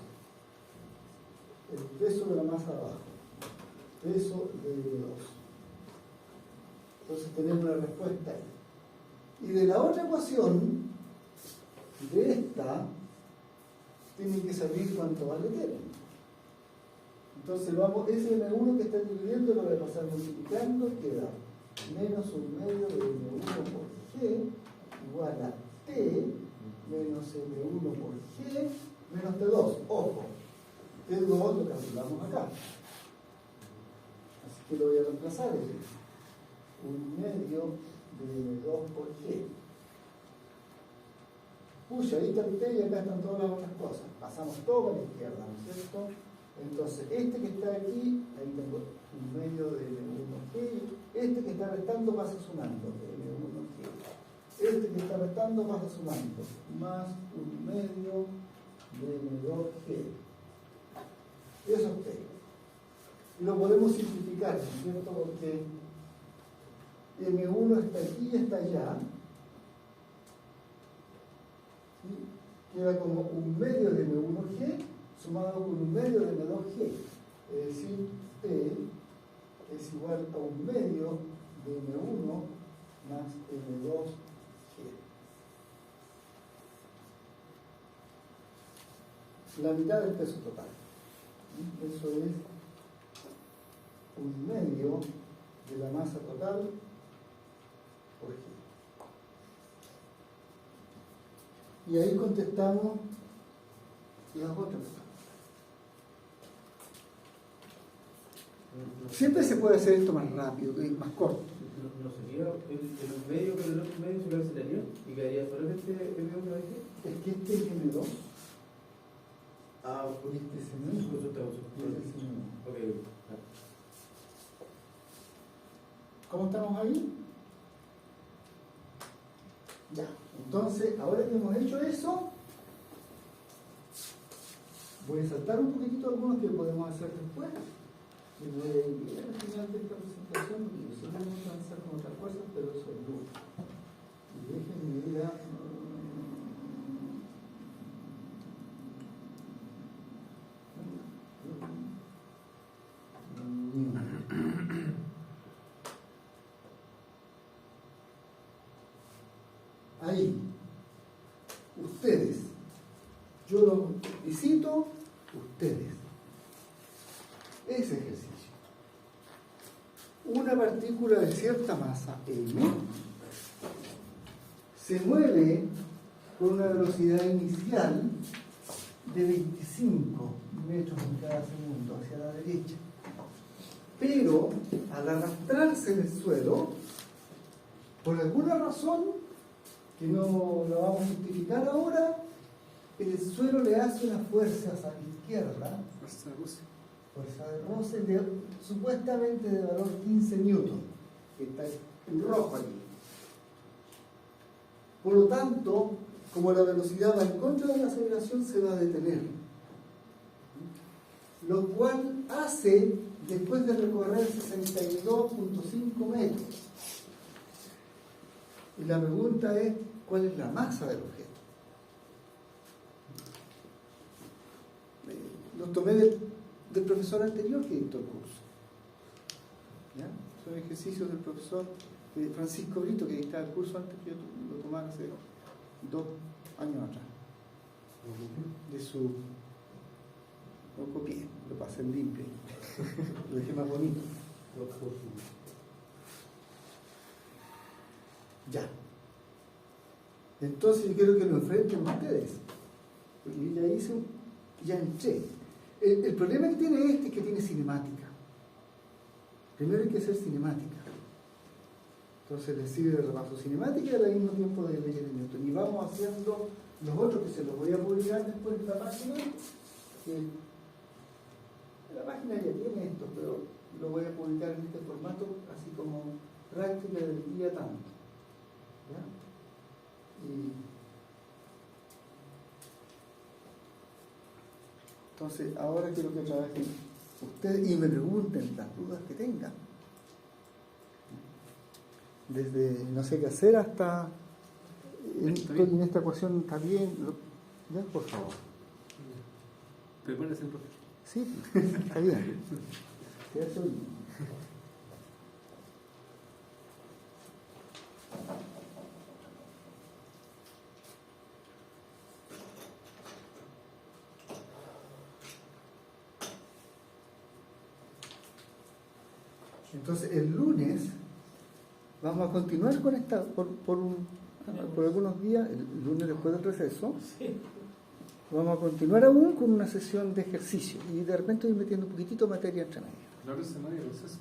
El peso de la masa abajo. Peso de E2. Entonces tenemos una respuesta ahí. Y de la otra ecuación, de esta, tiene que salir cuánto vale T. Entonces vamos, ese M1 que está dividiendo lo voy a pasar multiplicando, queda menos 1/2 de M1 por G igual a T menos M1 por G menos T2. Ojo, T2 lo calculamos acá. Así que lo voy a reemplazar. 1/2 de M2 por G. Pucha, ahí está el T y acá están todas las otras cosas. Pasamos todo para la izquierda, ¿no es cierto? Entonces, este que está aquí, ahí tengo 1/2 de M1G. Este que está restando pasa sumando, de M1G. Este que está restando pasa sumando, más 1/2 de M2G. Eso es T. Y lo podemos simplificar, ¿no es cierto? Porque M1 está aquí y está allá. ¿Sí? Queda como 1/2 de M1G sumado con 1/2 de M2G. Es decir, T es igual a 1/2 de M1 más M2G. La mitad del peso total. ¿Sí? Eso es 1/2 de la masa total por G. Y ahí contestamos las otras. Siempre se puede hacer esto más rápido, más corto. No sería el medio con el otro medio se cancelaría y quedaría solamente M1 de G. Es que este es M2. Ah, Por este es M1. consulta. Y este es M1. Ok. ¿Cómo estamos ahí? Ya. Entonces, ahora que hemos hecho eso, voy a saltar un poquitito algunos que podemos hacer después. Y voy a ir al final de esta presentación, porque yo sé que vamos a avanzar con otras cosas, pero eso es duro. Y déjenme ir a... Ahí, ustedes, yo los visito, ustedes. Ese ejercicio. Una partícula de cierta masa, M, se mueve con una velocidad inicial de 25 metros en cada segundo hacia la derecha. Pero al arrastrarse en el suelo, por alguna razón que no la vamos a justificar ahora, el suelo le hace una fuerza hacia la izquierda, fuerza de roce supuestamente de valor 15 newton, que está en rojo aquí. Por lo tanto, como la velocidad va en contra de la aceleración, se va a detener. Lo cual hace, después de recorrer 62.5 metros. Y la pregunta es, ¿cuál es la masa del objeto? Lo tomé del profesor anterior que dictó el curso. ¿Ya? Son ejercicios del profesor Francisco Brito, que dictaba el curso antes que yo lo tomara hace 2 años atrás. De su... Lo copié, lo pasé en limpio. Lo dejé más bonito. Ya. Entonces yo quiero que lo enfrenten ustedes. Porque yo ya hice, ya entré. El problema que tiene este es que tiene cinemática. Primero hay que hacer cinemática. Entonces les sirve de repaso cinemática y al mismo tiempo de leyes de Newton. Y vamos haciendo los otros que se los voy a publicar después en la página. La página ya tiene esto, pero lo voy a publicar en este formato, así como práctica del día tanto. ¿Ya? Entonces, ahora quiero que trabajen ustedes y me pregunten las dudas que tengan. Desde no sé qué hacer hasta estoy en esta ecuación, está bien. Ya, por favor. Prepárese, profe. Sí, está bien. Ya soy. Entonces, el lunes vamos a continuar con esta, por algunos días, el lunes después del receso, vamos a continuar aún con una sesión de ejercicio y de repente estoy metiendo un poquitito de materia entre medio. La otra semana es receso.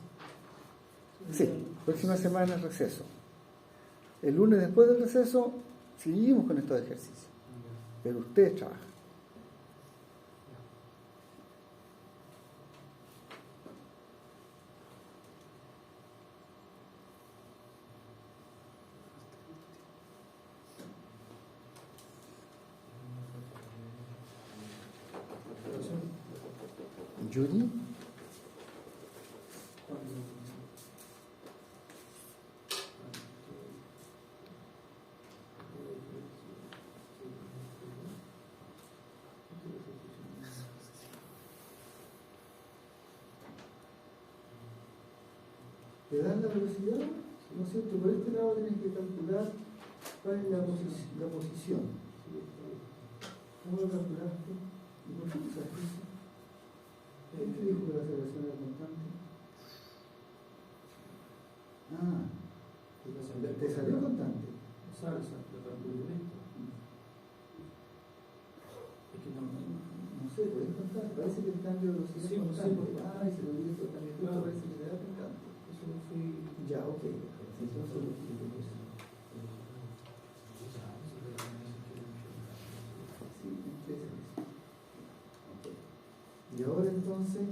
Sí, próxima semana es receso. El lunes después del receso seguimos con estos ejercicios, pero ustedes trabajan. Judy. Te dan la velocidad, ¿no es cierto? Por este lado tienes que calcular cuál es la posición. ¿Cómo lo calculaste? ¿Y por qué usaste eso? ¿Quién te dijo que la aceleración era constante? Ah, te salió constante. Es que No sé, puedes contar. Parece que el cambio de velocidad Sí, es no sé, constante. porque- Ah, y se lo dices totalmente. Claro. Parece que te da constante. eso no fui. Ya, ok. Entonces lo explico. Sí, empieza eso. Ok. Y ahora entonces,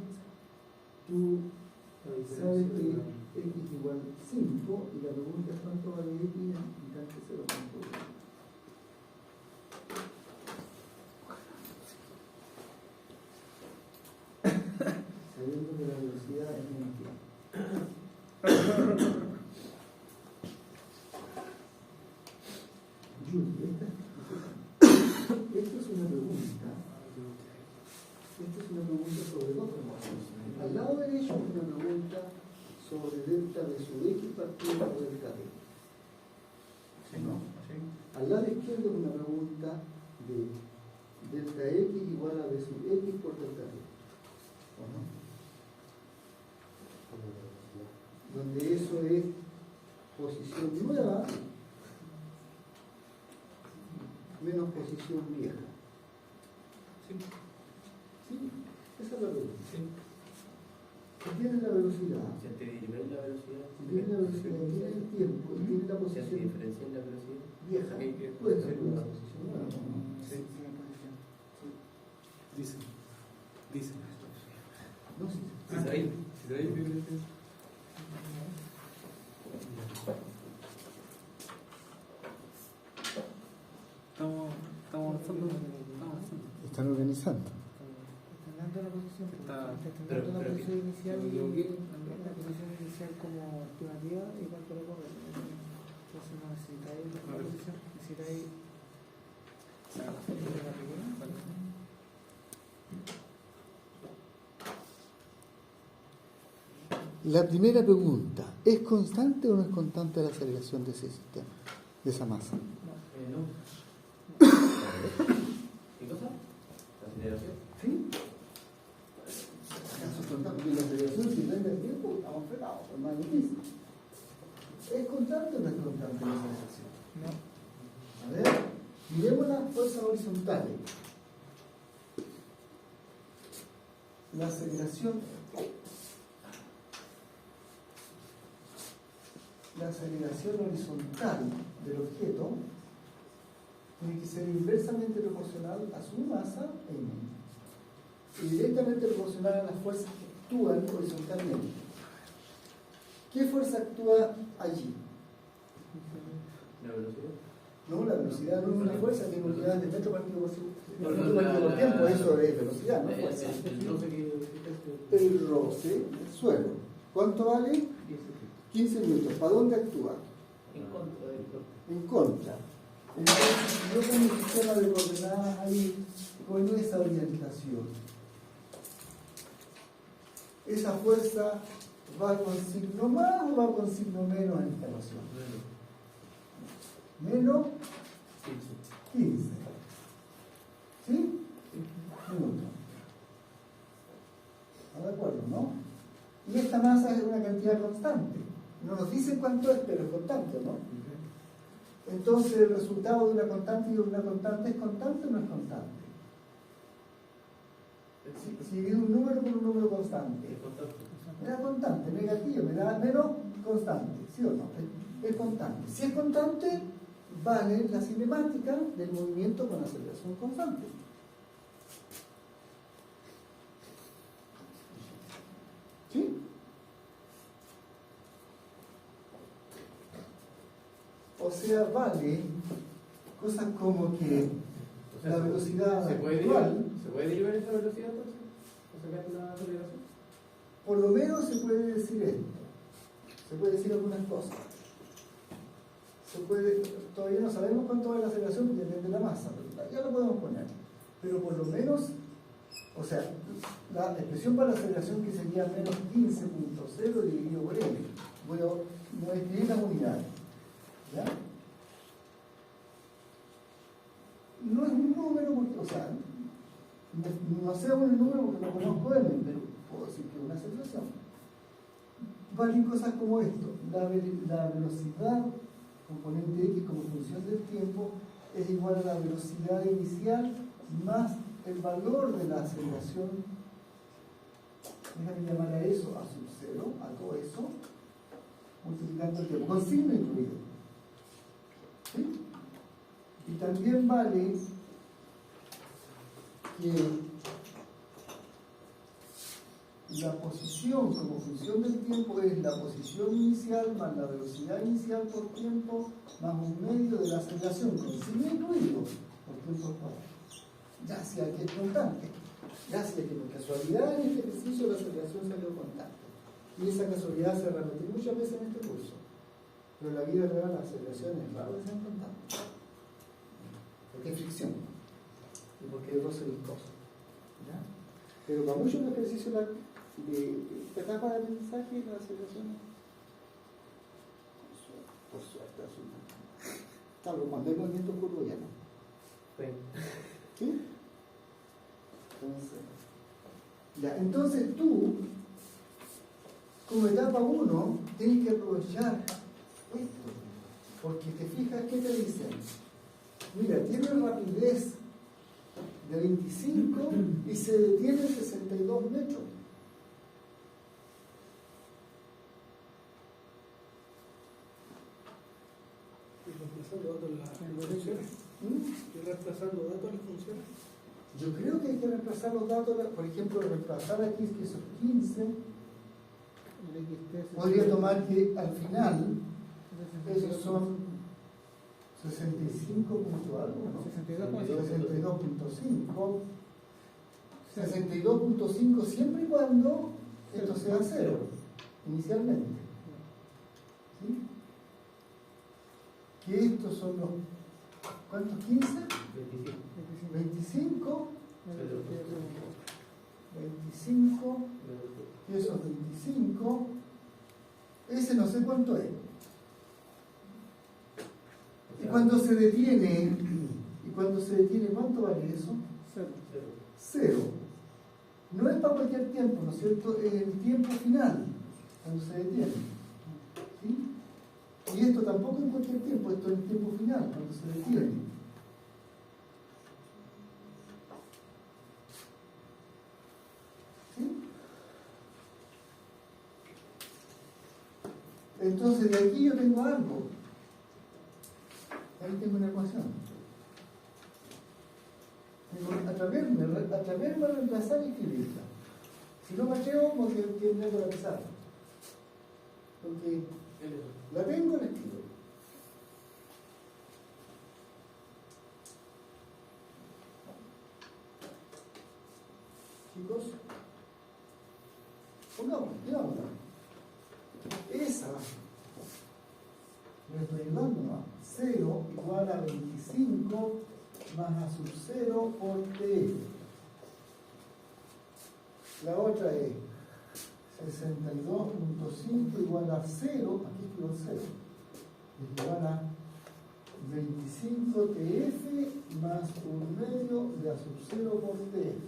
tú sabes que x igual 5 y la pregunta es cuánto vale x en instante 0.1. Sabiendo que la velocidad es menos tiempo. Judy, esta es una pregunta. Esta es una pregunta sobre dos cosas. Al lado derecho es una pregunta sobre delta de su x partido por delta t. ¿No? Al lado izquierdo es una pregunta de delta x igual a de su x por delta t. ¿O no? Donde eso es posición nueva menos posición vieja. Sí, ¿Sí? Esa es la pregunta. sí. Si tienes la velocidad, Si antedividir la velocidad. si tienes la velocidad, tienes el tiempo y tienes la Si posición antidiferenciar la velocidad. vieja, puedes calcular la posición nueva. Sí. Dice. No, sí. Si sabéis, Estamos avanzando. Están organizando. Están dando la posición, Está- están pero- dando la pero posición inicial pero y yo que- la posición inicial como estimativa y cuánto le corre. Entonces no necesitáis la posición, necesitáis la primera. La primera pregunta, ¿es constante o no es constante la aceleración de ese sistema, de esa masa? no. ¿Qué cosa? ¿La aceleración? ¿Sí? ¿Acaso es constante? Porque la aceleración, si no es del tiempo, estamos fregados, es más difícil. ¿Es constante o no es constante la aceleración? No. A ver, miremos las fuerzas horizontales. La aceleración horizontal del objeto tiene que ser inversamente proporcional a su masa m y directamente proporcional a las fuerzas que actúan horizontalmente. ¿Qué fuerza actúa allí? ¿La velocidad? No, la velocidad no es una fuerza, tiene unidades de metro partido por segundo. No, Metro partido por tiempo, eso es velocidad, no El fuerza. roce que El roce del suelo. ¿Cuánto vale? 15 minutos. ¿Para dónde actúa? en contra del corte. En contra. Entonces, si yo con mi sistema de coordenadas ahí, con esa orientación, esa fuerza va con signo más o va con signo menos en esta ecuación. Menos 15. ¿Sí? Minuto. ¿Está de acuerdo, no? Y esta masa es una cantidad constante. No nos dice cuánto es, pero es constante, ¿no? Entonces, el resultado de una constante y de una constante es constante o no es constante. Si divido un número por un número constante, me da constante, negativo, me da menos constante, ¿sí o no? Es constante. Si es constante, vale la cinemática del movimiento con aceleración constante. ¿Sí? O sea, vale cosas como que O sea, la velocidad ¿se puede actual, derivar esa velocidad entonces? ¿O sacar la aceleración? por lo menos se puede decir esto. Se puede decir algunas cosas. Todavía no sabemos cuánto va la aceleración porque depende de la masa, pero ya lo podemos poner. Pero por lo menos, o sea, la expresión para la aceleración que sería menos 15.0 dividido por m. Bueno, no escribir las unidades. ¿Ya? No es un número, porque, o sea, no sé un número porque no conozco m, pero puedo decir que es una aceleración. Valen cosas como esto. La velocidad componente x como función del tiempo es igual a la velocidad inicial más el valor de la aceleración. Déjame llamar a eso a sub 0, a todo eso, multiplicando el tiempo, con signo incluido. ¿Sí? Y también vale que la posición como función del tiempo es la posición inicial más la velocidad inicial por tiempo más un medio de la aceleración con signo incluido por tiempo al cuadrado. Ya sea que es constante, ya sea que por casualidad en este ejercicio la aceleración salió constante. Y esa casualidad se repite muchas veces en este curso. Pero en la vida real la aceleración es raro que sean constantes. Porque es fricción. Y porque es roce viscoso. ¿Ya? Pero para muchos ejercicios de esta etapa de aprendizaje la aceleración por suerte resulta. Claro, cuando hay movimiento curvo ya no. ¿Sí? Entonces tú, como etapa 1, tienes que aprovechar esto. Porque te fijas, ¿qué te dicen? Mira, tiene rapidez de 25 y se detiene en 62 metros. ¿Reemplazando datos en las funciones? ¿Y reemplazando datos en las funciones? Yo creo que hay que reemplazar los datos, por ejemplo, reemplazar aquí que son 15. Podría tomar que al final esos son 65 punto algo, ¿no? 62.5. 62.5 siempre y cuando esto sea 0, inicialmente. ¿Sí? Que estos son los, ¿cuántos? 15, 25, 25, y esos 25, ese no sé cuánto es. Y cuando se detiene, ¿cuánto vale eso? 0. No es para cualquier tiempo, ¿no es cierto? Es el tiempo final, cuando se detiene. ¿Sí? Y esto tampoco en cualquier tiempo, esto es el tiempo final, cuando se detiene. ¿Sí? Entonces de aquí yo tengo algo. Ahí tengo una ecuación. Atreverme a reemplazar y escribirla. Si no me atrevo, porque tendré que realizar. Porque la tengo, la escribo. Chicos, digámosla. Esa, me estoy ayudando, ¿no? 0 igual a 26 5 más A sub 0 por TF. La otra es 62.5 igual a 0, aquí escribo 0, es igual a 25 TF más 1/2 de A sub 0 por TF.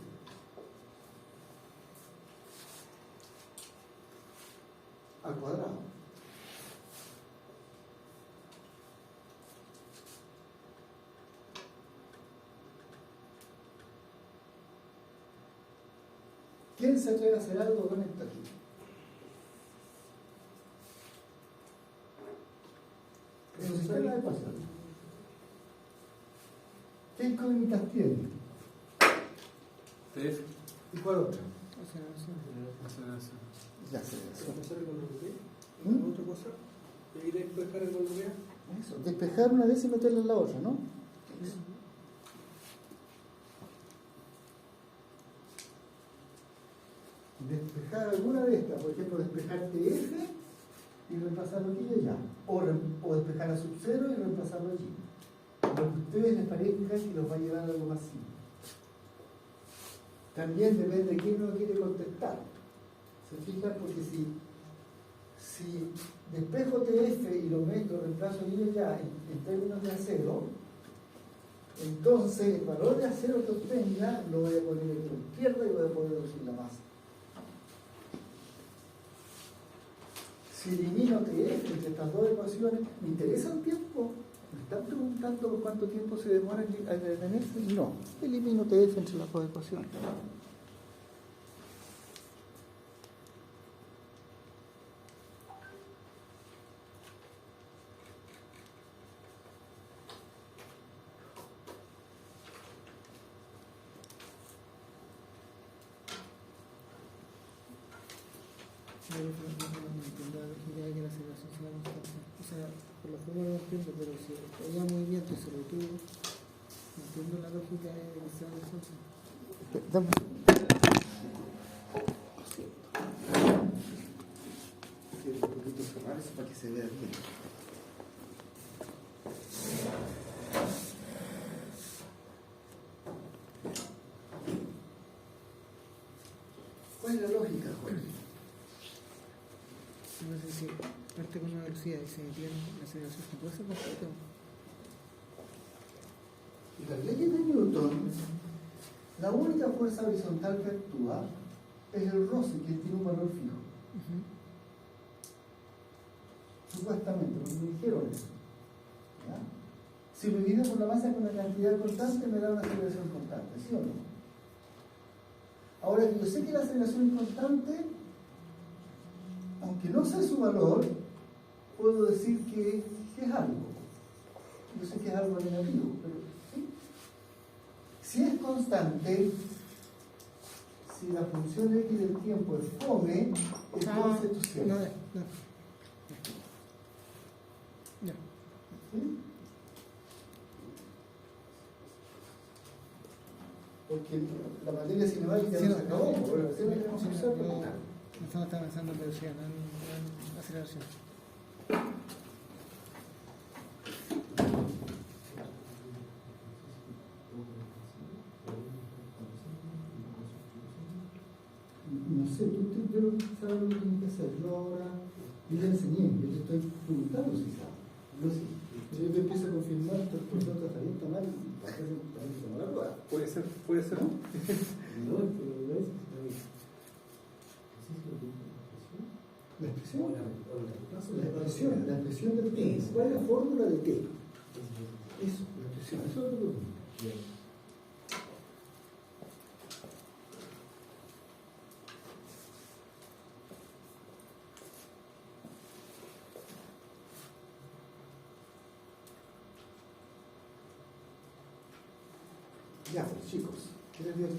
Al cuadrado. ¿Quién se atreve a hacer algo con esto aquí? Es un sistema de ecuaciones. ¿Qué incógnitas tiene? TF. ¿Y cuál otra? Aceleración. La aceleración. ¿Pasar el golpe? ¿Mm? ¿Otra cosa? ¿Y ahí despejar el golpe? Eso, despejar una vez y meterla en la otra, ¿no? Despejar alguna de estas, por ejemplo, despejar TF y reemplazarlo aquí y allá. O despejar a sub 0 y reemplazarlo allí. Lo que a ustedes les parezca que los va a llevar a algo más simple. También depende de quién uno quiere contestar. ¿Se fijan? Porque si despejo TF y lo reemplazo aquí y allá en términos de acero, entonces el valor de acero que obtenga lo voy a poner en la izquierda y voy a poder reducir la masa. Si elimino TF entre estas dos ecuaciones, ¿me interesa el tiempo? ¿Me están preguntando por cuánto tiempo se demora en detenerse? No, elimino TF entre las dos ecuaciones. O sea, por la forma no entiendo, pero si había movimiento y se retuvo, no entiendo la lógica de que sea constante. Dame. Quiero un poquito cerrar eso para que se vea bien. ¿Cuál es la lógica, Jorge? No sé si parte con una velocidad y se detiene la aceleración, ¿se puede ser completa? Y las leyes de Newton, la única fuerza horizontal que actúa es el roce, que tiene un valor fijo. Supuestamente, porque me dijeron eso. ¿Ya? Si lo divido por la masa con una cantidad constante, me da una aceleración constante, ¿sí o no? Ahora que yo sé que la aceleración es constante, aunque no sé su valor, puedo decir que es algo. Yo sé que es algo negativo, pero ¿sí? Si es constante, si la función x del tiempo es fome, entonces tú cierras. No. ¿Sí? Porque la materia cinemática Sí, no no, se acabó, no, pero recién la queremos sí, usar no, como tal. Estaba pensando en velocidad, no en aceleración. No sé, tú creo que sabes lo que tienes que hacer. Yo ahora, yo ya enseñé, yo te estoy preguntando si sabes. No sé. Yo te empiezo a confirmar que el profesor está bien, está mal, y para hacer la prueba. Puede ser, puede ser. No, pero no es. La expresión. La expresión de T. ¿Cuál es la fórmula de T? Eso, la expresión. Eso es lo que pregunto. Ya, pues, chicos, ¿qué les dio aquí?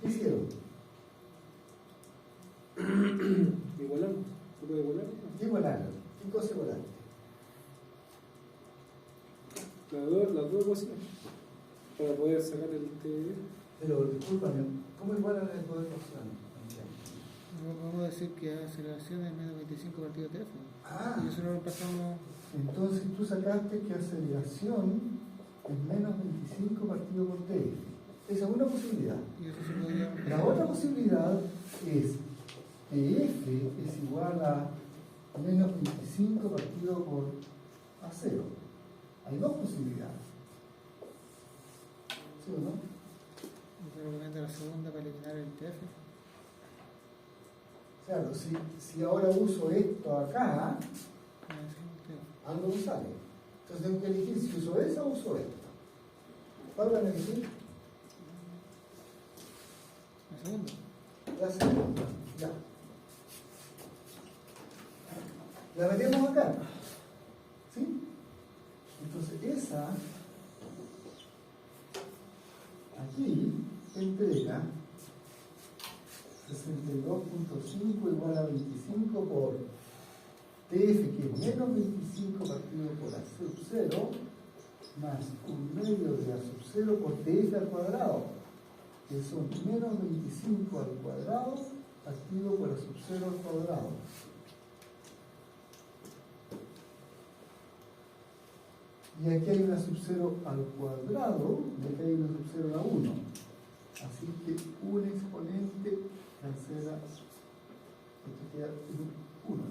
¿Qué hicieron? Igualamos. ¿Se puede igualar? ¿Qué igualaron? ¿Qué cosa igualaron? Las dos ecuaciones. Para poder sacar el T. Pero, discúlpame, ¿cómo igualan las dos ecuaciones? Vamos a decir que aceleración es menos 25 partido TF. Ah, Y eso lo pasamos. entonces tú sacaste que aceleración es menos 25 partido por TF. Esa es una posibilidad. Y eso se podría. La otra posibilidad es TF es igual a menos 25 partido por A0. Hay dos posibilidades. ¿Sí o no? Yo recomiendo la segunda para eliminar el TF. Claro, si ahora uso esto acá, algo me sale. Entonces tengo que elegir si uso esa o uso esta. ¿Cuál van a elegir? La segunda. La segunda. Ya. La metemos acá. ¿Sí? Entonces esa aquí entrega 62.5 igual a 25 por TF, que es menos 25 partido por A sub 0, más 1/2 de A sub 0 por TF al cuadrado, que son menos 25 al cuadrado partido por A sub 0 al cuadrado. Y aquí hay una sub 0 al cuadrado, y aquí hay una sub 0 a la 1. Así que un exponente cancela, esto queda 1.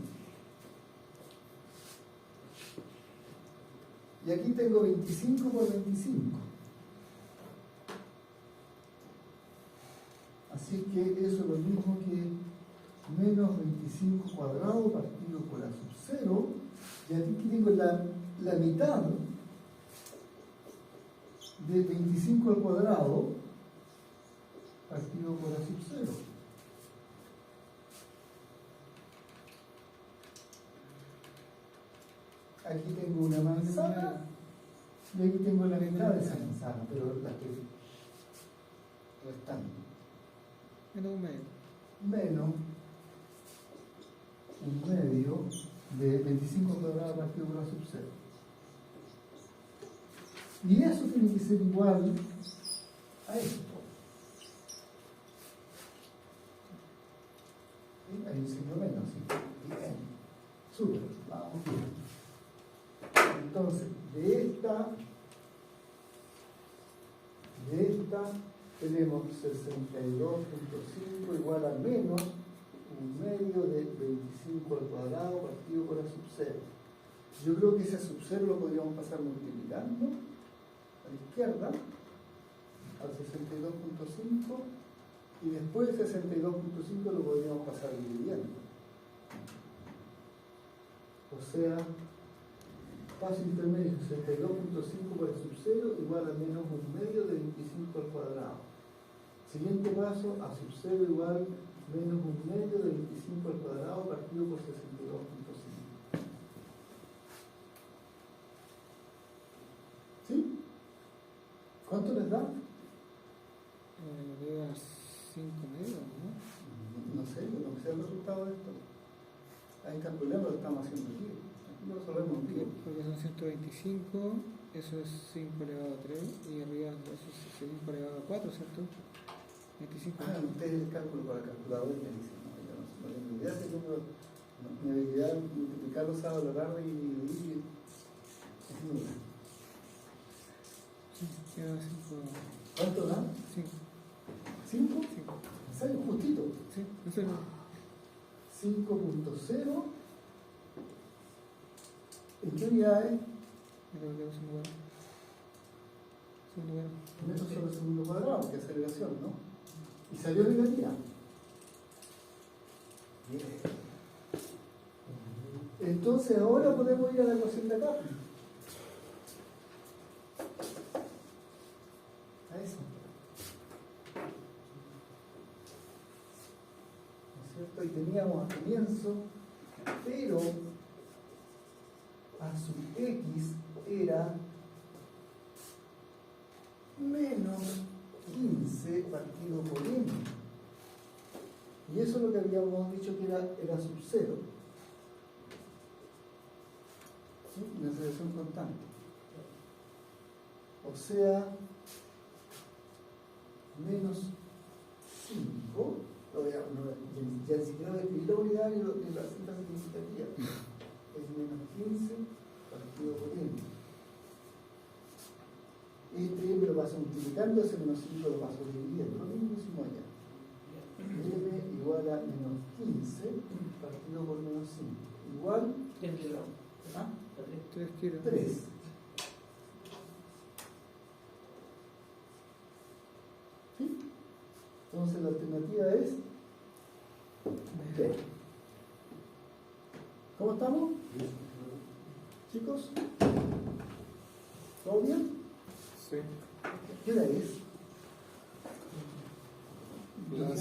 Y aquí tengo 25 por 25. Así que eso es lo mismo que menos 25 cuadrado partido por A sub 0. Y aquí tengo la mitad de 25 al cuadrado partido por A sub 0. Aquí tengo una manzana y aquí tengo la mitad de esa manzana, pero la que restando. Menos un medio. Menos 1/2 de 25 al cuadrado partido por A sub 0. Y eso tiene que ser igual a esto. ¿Sí? Hay un signo menos, ¿sí? Bien. Súper, vamos bien. Entonces, de esta tenemos 62.5 igual a menos 1/2 de 25 al cuadrado partido por A sub 0. Yo creo que ese sub 0 lo podríamos pasar multiplicando a la izquierda al 62.5 y después de 62.5 lo podríamos pasar dividiendo. O sea, paso intermedio 62.5 por el sub 0 igual a menos 1/2 de 25 al cuadrado. Siguiente paso, a sub 0 igual menos 1/2 de 25 al cuadrado partido por 62.5. ¿Sí? ¿Cuánto les da? Me queda 5 medios, ¿no? No sé, yo no sé el resultado de esto. Ahí está el problema, lo estamos haciendo aquí. Aquí lo resolvemos en vivo. Porque son 125, eso es 5 elevado a 3, y arriba eso es 5 elevado a 4, ¿cierto? 25. Ah, ustedes el cálculo para el calculador me dicen, no, yo no tengo idea, mi habilidad de multiplicar los sábados a la tarde y dividir es nula. Sí, queda 5. ¿Cuánto da? 5. ¿5? 5. Sale justito. Sí, eso es. 5.0. ¿En qué unidades? Me tengo que dar segundo grado. Segundo grado. Metros sobre segundo cuadrado, que es aceleración, ¿no? Y salió negativa. Bien. Entonces ahora podemos ir a la ecuación de acá. A eso. ¿No es cierto? Y teníamos al comienzo, pero a sub x era menos 15 partido por n. Y eso es lo que habíamos dicho que era sub 0. ¿Sí? Una aceleración constante. O sea, menos 5, lo voy a ya ni siquiera voy a escribir la unidad ni las cintas significativas. Es menos 15 partido por n. Este m lo paso multiplicando, ese menos 5 lo paso dividiendo. Lo mismo hicimos allá. M igual a menos 15 partido por menos 5. Igual 3 kilos. 3. ¿Sí? Entonces la alternativa es B. ¿Cómo estamos? Chicos, ¿todo bien? Sí. ¿Qué hora es? Las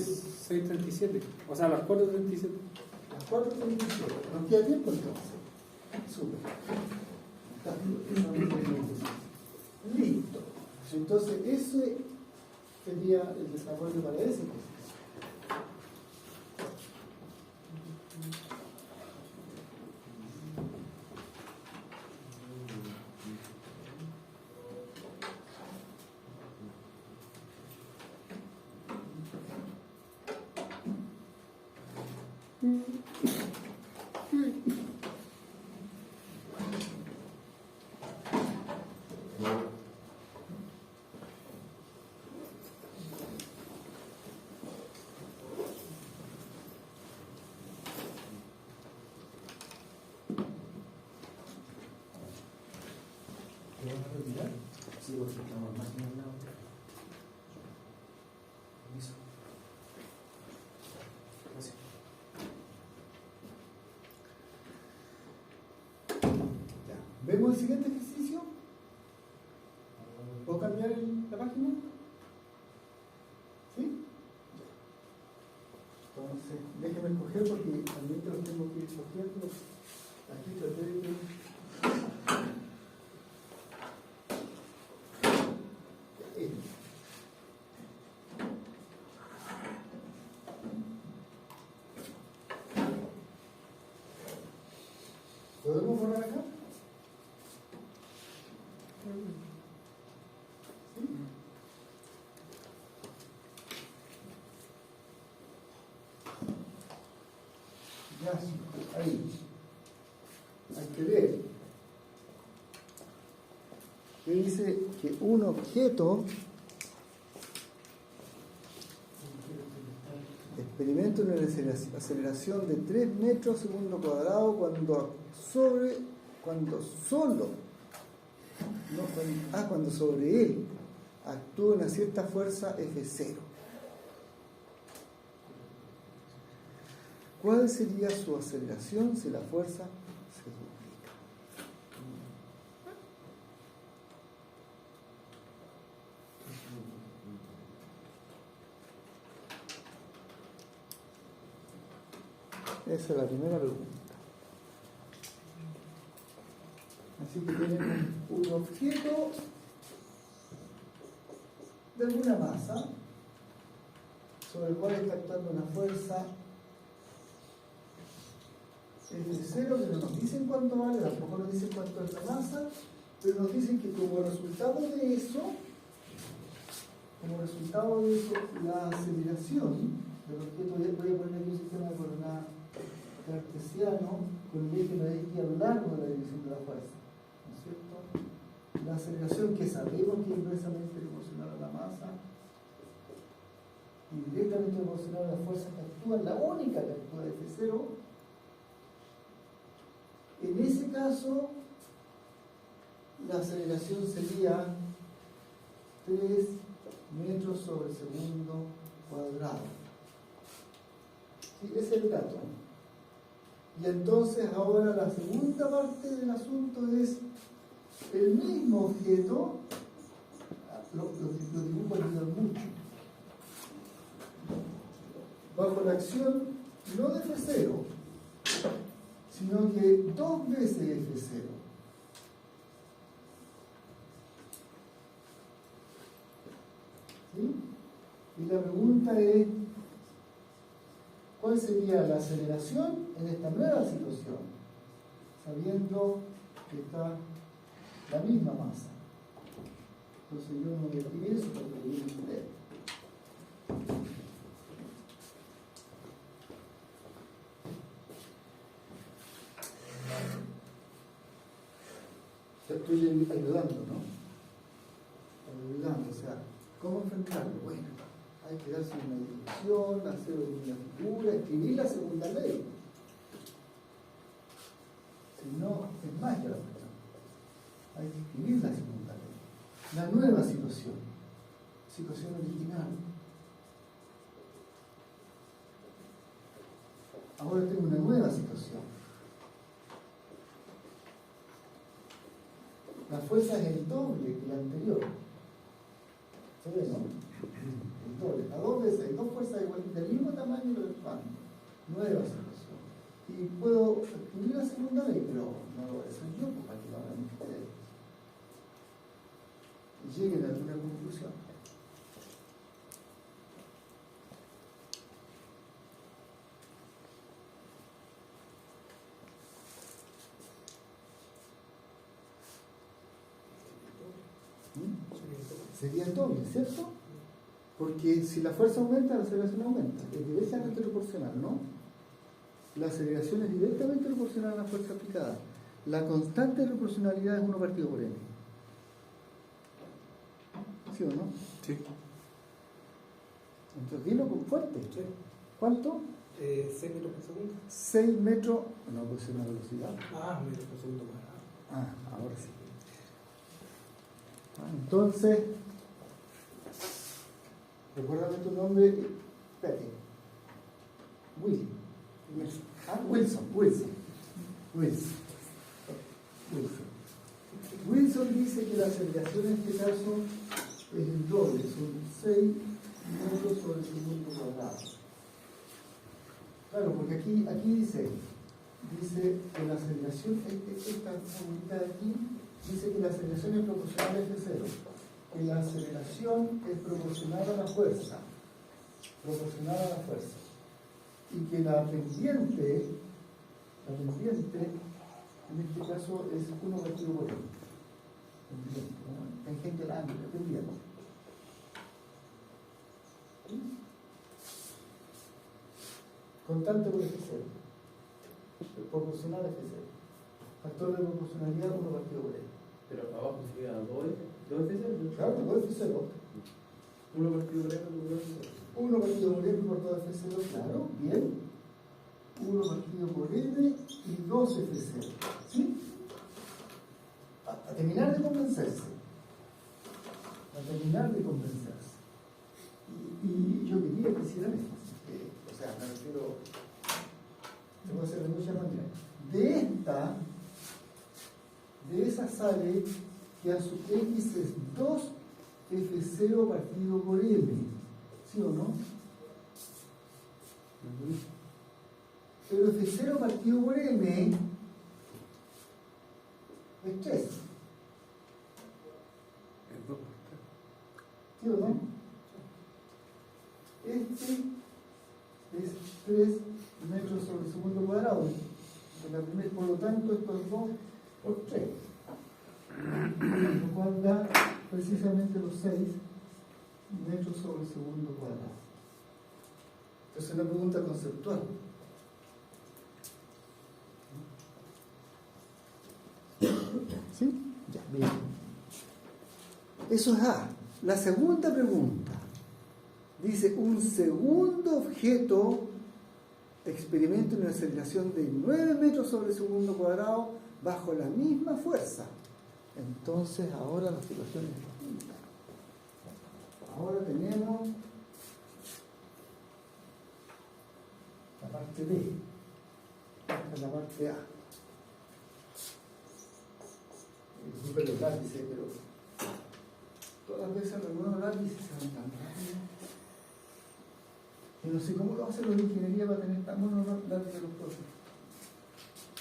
6:37. O sea, las 4:37. Las 4:37. ¿Nos queda tiempo entonces? Súper. Listo. Entonces, ese sería el desarrollo para ese ejercicio. ¿Lo vas a retirar? Sí, porque estamos más en el lado. Permiso. Gracias. Ya. ¿Vemos el siguiente ejercicio? ¿Puedo cambiar la página? ¿Sí? Entonces, déjeme escoger porque también te los tengo que ir escogiendo. Aquí traté de que... ¿Podemos borrar acá? ¿Sí? Ya, ahí. Hay que ver. Que dice que un objeto experimenta una aceleración de 3 metros segundo cuadrado cuando sobre él actúa una cierta fuerza F0. ¿Cuál sería su aceleración si la fuerza se duplica? Esa es la primera pregunta. Así que tenemos un objeto de alguna masa sobre el cual está actuando una fuerza F0 que no nos dicen cuánto vale, tampoco nos dicen cuánto es la masa, pero nos dicen que como resultado de eso, la aceleración del objeto, voy a poner aquí un sistema de coordenadas cartesiano con el eje de x a lo largo de la dirección de la fuerza, ¿no es cierto? La aceleración que sabemos que es inversamente proporcional a la masa y directamente proporcional a la fuerza que actúa, la única que actúa de F0. En ese caso, la aceleración sería 3 metros sobre segundo cuadrado. ¿Sí? Ese es el dato. Y entonces ahora la segunda parte del asunto es el mismo objeto, los dibujos ayudan mucho, bajo la acción no de F0, sino que 2 veces F0. ¿Sí? Y la pregunta es, ¿cuál sería la aceleración en esta nueva situación? Sabiendo que está la misma masa. Entonces yo no voy a escribir eso porque lo voy a entender. Te estoy ayudando, ¿no? Ayudando, o sea, ¿cómo enfrentarlo? Bueno, hay que darse una dirección, hacer una figura, escribir la segunda ley. Si no, es más que la cuestión. Hay que escribir la segunda ley. La nueva situación original. Ahora tengo una nueva situación. La fuerza es el doble que la anterior. ¿Se ve, no? El doble. A dos veces, hay dos fuerzas iguales, del mismo tamaño pero actuando. Nueva situación. Y puedo escribir la segunda ley, pero no lo voy a hacer yo, pues, para que lo hagan ustedes. Y lleguen a alguna conclusión. Sería el doble, ¿cierto? Porque si la fuerza aumenta, la aceleración aumenta. Es directamente proporcional, ¿no? La aceleración es directamente proporcional a la fuerza aplicada. La constante de proporcionalidad es 1 partido por n. ¿Sí o no? Sí. Entonces dilo con fuerte. Sí. ¿Cuánto? 6 metros por segundo. 6 metros. No, puede ser una velocidad. Metros por segundo cuadrado. Ahora sí. Entonces, recuérdame tu nombre. Espérate. Willy. Wilson. Wilson dice que la aceleración en este caso es el doble, son 6 metros sobre el segundo cuadrado. Claro, porque aquí dice que la aceleración, esta unidad de aquí, dice que la aceleración es proporcional a F0, que la aceleración es proporcional a la fuerza, y que la pendiente, en este caso es 1 partido por n. Tangente al ángulo, pendiente. ¿Sí? Constante por F0. Proporcional a F0. Factor de proporcionalidad 1 partido por n. Pero abajo sería 2 F0. Claro, 2 F0. 1 partido por F, 2 F0. 1 partido por n por 2 F0, claro, bien. 1 partido por n y 2 F0. ¿Sí? A terminar de convencerse. Y yo quería que hicieran esto. O sea, me refiero. Se puede hacer de muchas maneras. De esa sale que a su x es 2 F0 partido por n. ¿Sí o no? Pero F0 partido por n es 3. ¿Sí o no? Este es 3 metros sobre segundo cuadrado. Por lo tanto, esto es 2 por 3. Lo cual da precisamente los 6 metros sobre segundo cuadrado. Entonces, es una pregunta conceptual. ¿Sí? Ya, bien. Eso es A. La segunda pregunta dice: un segundo objeto experimenta una aceleración de 9 metros sobre segundo cuadrado bajo la misma fuerza. Entonces, ahora la situación es distinta. Ahora tenemos la parte B. Esta es la parte A. Disculpen los lápices, pero todas las veces los nuevos lápices se van tan rápido. Y no sé cómo lo hacen los de ingeniería para tener tan buenos lápices los profes.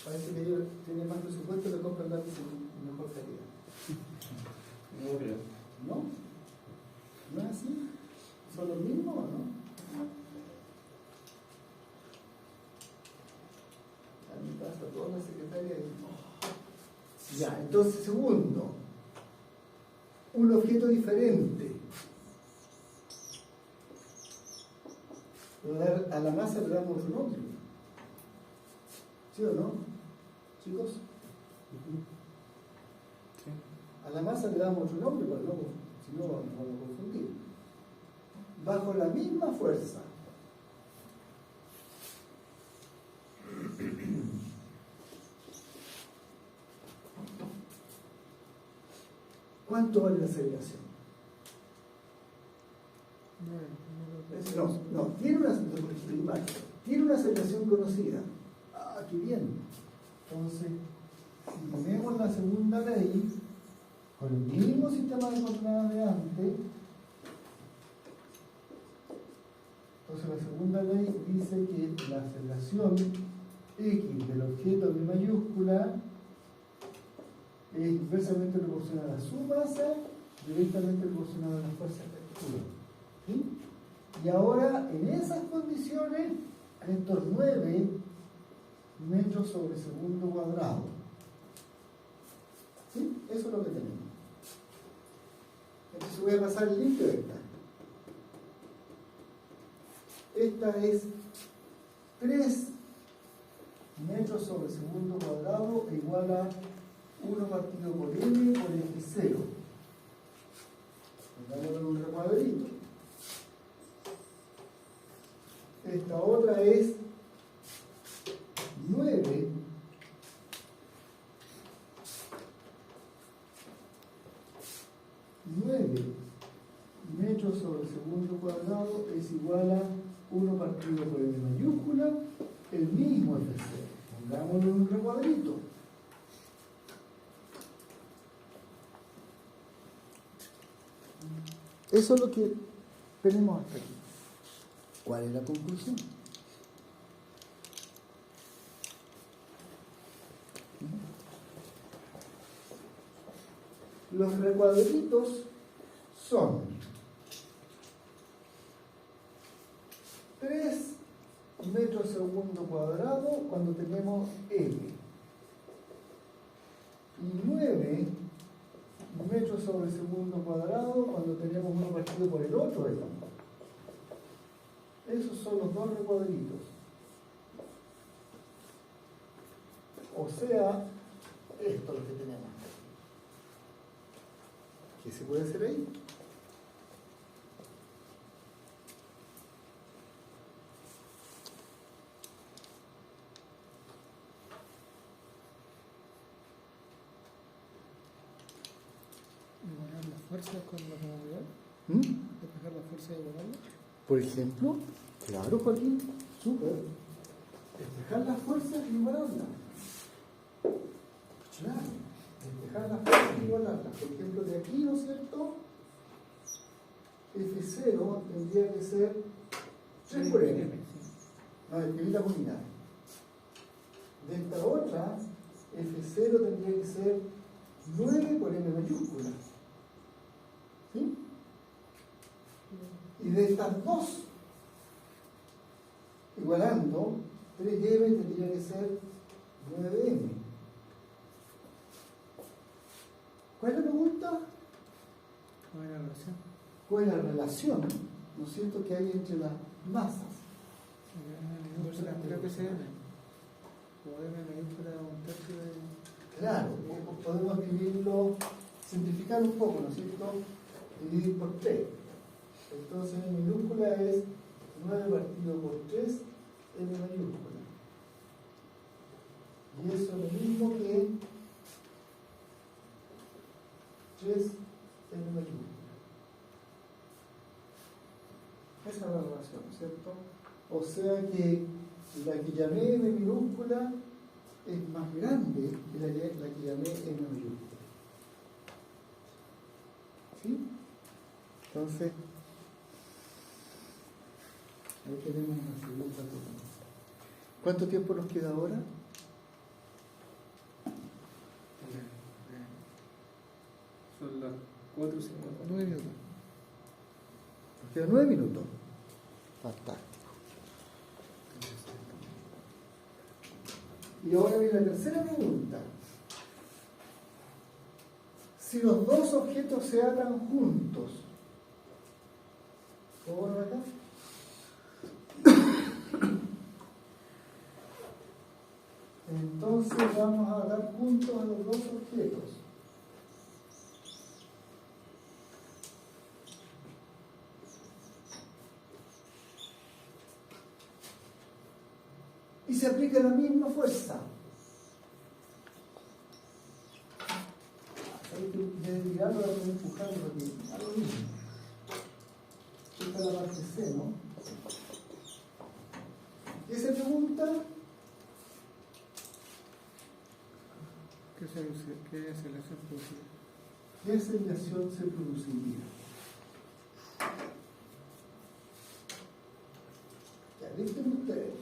Parece que ellos tienen más presupuesto y le compran lápices de mejor calidad. No creo. ¿No? ¿No es así? ¿Son los mismos o no? A mí pasa toda la secretaria y... Ya, entonces, segundo, un objeto diferente. A la masa le damos otro nombre. ¿Sí o no? ¿Chicos? Sí. A la masa le damos otro nombre, para no, si no nos vamos a confundir. Bajo la misma fuerza. ¿Cuánto vale la aceleración? No, tiene una aceleración conocida. Ah, qué bien. Entonces, si ponemos la segunda ley, con el mismo sistema de coordenadas de antes, entonces la segunda ley dice que la aceleración X del objeto B mayúscula es inversamente proporcional a su masa, directamente proporcional a la fuerza que actúa. ¿Sí? Y ahora, en esas condiciones, estos 9 metros sobre segundo cuadrado. ¿Sí? Eso es lo que tenemos. Entonces voy a pasar el limpio de esta. Esta es 3 metros sobre segundo cuadrado igual a 1 partido por m por eje 0. Pongámoslo en un recuadrito. Esta otra es 9 metros sobre segundo cuadrado es igual a 1 partido por m mayúscula, el mismo F0. Pongámoslo en un recuadrito. Eso es lo que tenemos hasta aquí. ¿Cuál es la conclusión? Los recuadritos son 3 metros segundo cuadrado cuando tenemos M y 9 metros sobre segundo cuadrado cuando tenemos uno partido por el otro M. Esos son los dos recuadritos. O sea, esto es lo que tenemos. ¿Qué se puede hacer ahí? Igualar las fuerzas con la comodidad. Despejar la fuerza y igualarla. Por ejemplo, claro, Joaquín, súper. Despejar las fuerzas y igualarlas. Claro, despejar las fuerzas y igualarlas. Por ejemplo, de aquí, ¿no es cierto? F0 tendría que ser 3 por M. No, escribir las unidades. De esta otra, F0 tendría que ser 9 por M mayúscula. ¿Sí? Y de estas dos, igualando, 3M tendría que ser 9M. ¿Cuál es la pregunta? ¿Cuál es la relación? ¿Cuál es la relación, ¿no es cierto?, que hay entre las masas? Creo que sea M. O M mayúscula un tercio de... Claro, podemos escribirlo, simplificar un poco, ¿no es cierto?, dividir por 3. Entonces M minúscula es 9 partido por 3 M mayúscula. Y eso es lo mismo que 3 M mayúscula. Esa es la relación, ¿cierto? O sea que la que llamé M minúscula es más grande que la que llamé M mayúscula. ¿Sí? Entonces, ahí tenemos una segunda pregunta. ¿Cuánto tiempo nos queda ahora? Son las 4:50. 9 minutos. Nos quedan 9 minutos. Fantástico. Y ahora viene la tercera pregunta. Si los dos objetos se atan juntos, ¿cómo van acá? Entonces vamos a atar juntos a los dos objetos. se aplica la misma fuerza. Hay que tirarlo a empujarlo aquí, a lo mismo. Esta es la parte C, ¿no? Y se pregunta, ¿Qué aceleración producible? ¿qué aceleración se produciría? Ya, dicen ustedes.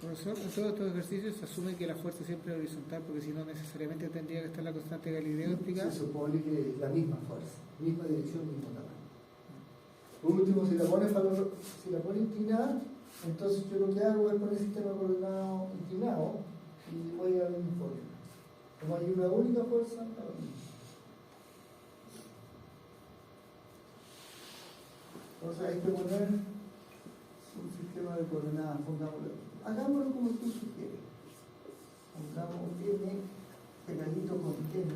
Profesor, en todos estos ejercicios se asume que la fuerza siempre es horizontal, porque si no necesariamente tendría que estar la constante de Galileo explicada. Se supone que es la misma fuerza, misma dirección, mismo tamaño. Por último, si la pone inclinada, entonces yo lo que hago es poner el sistema coordenado inclinado y voy al mismo problema. Como hay una única fuerza, da lo mismo. Entonces hay que poner un sistema de coordenadas, hagámoslo como tú sugieres. Pongamos M pegadito con M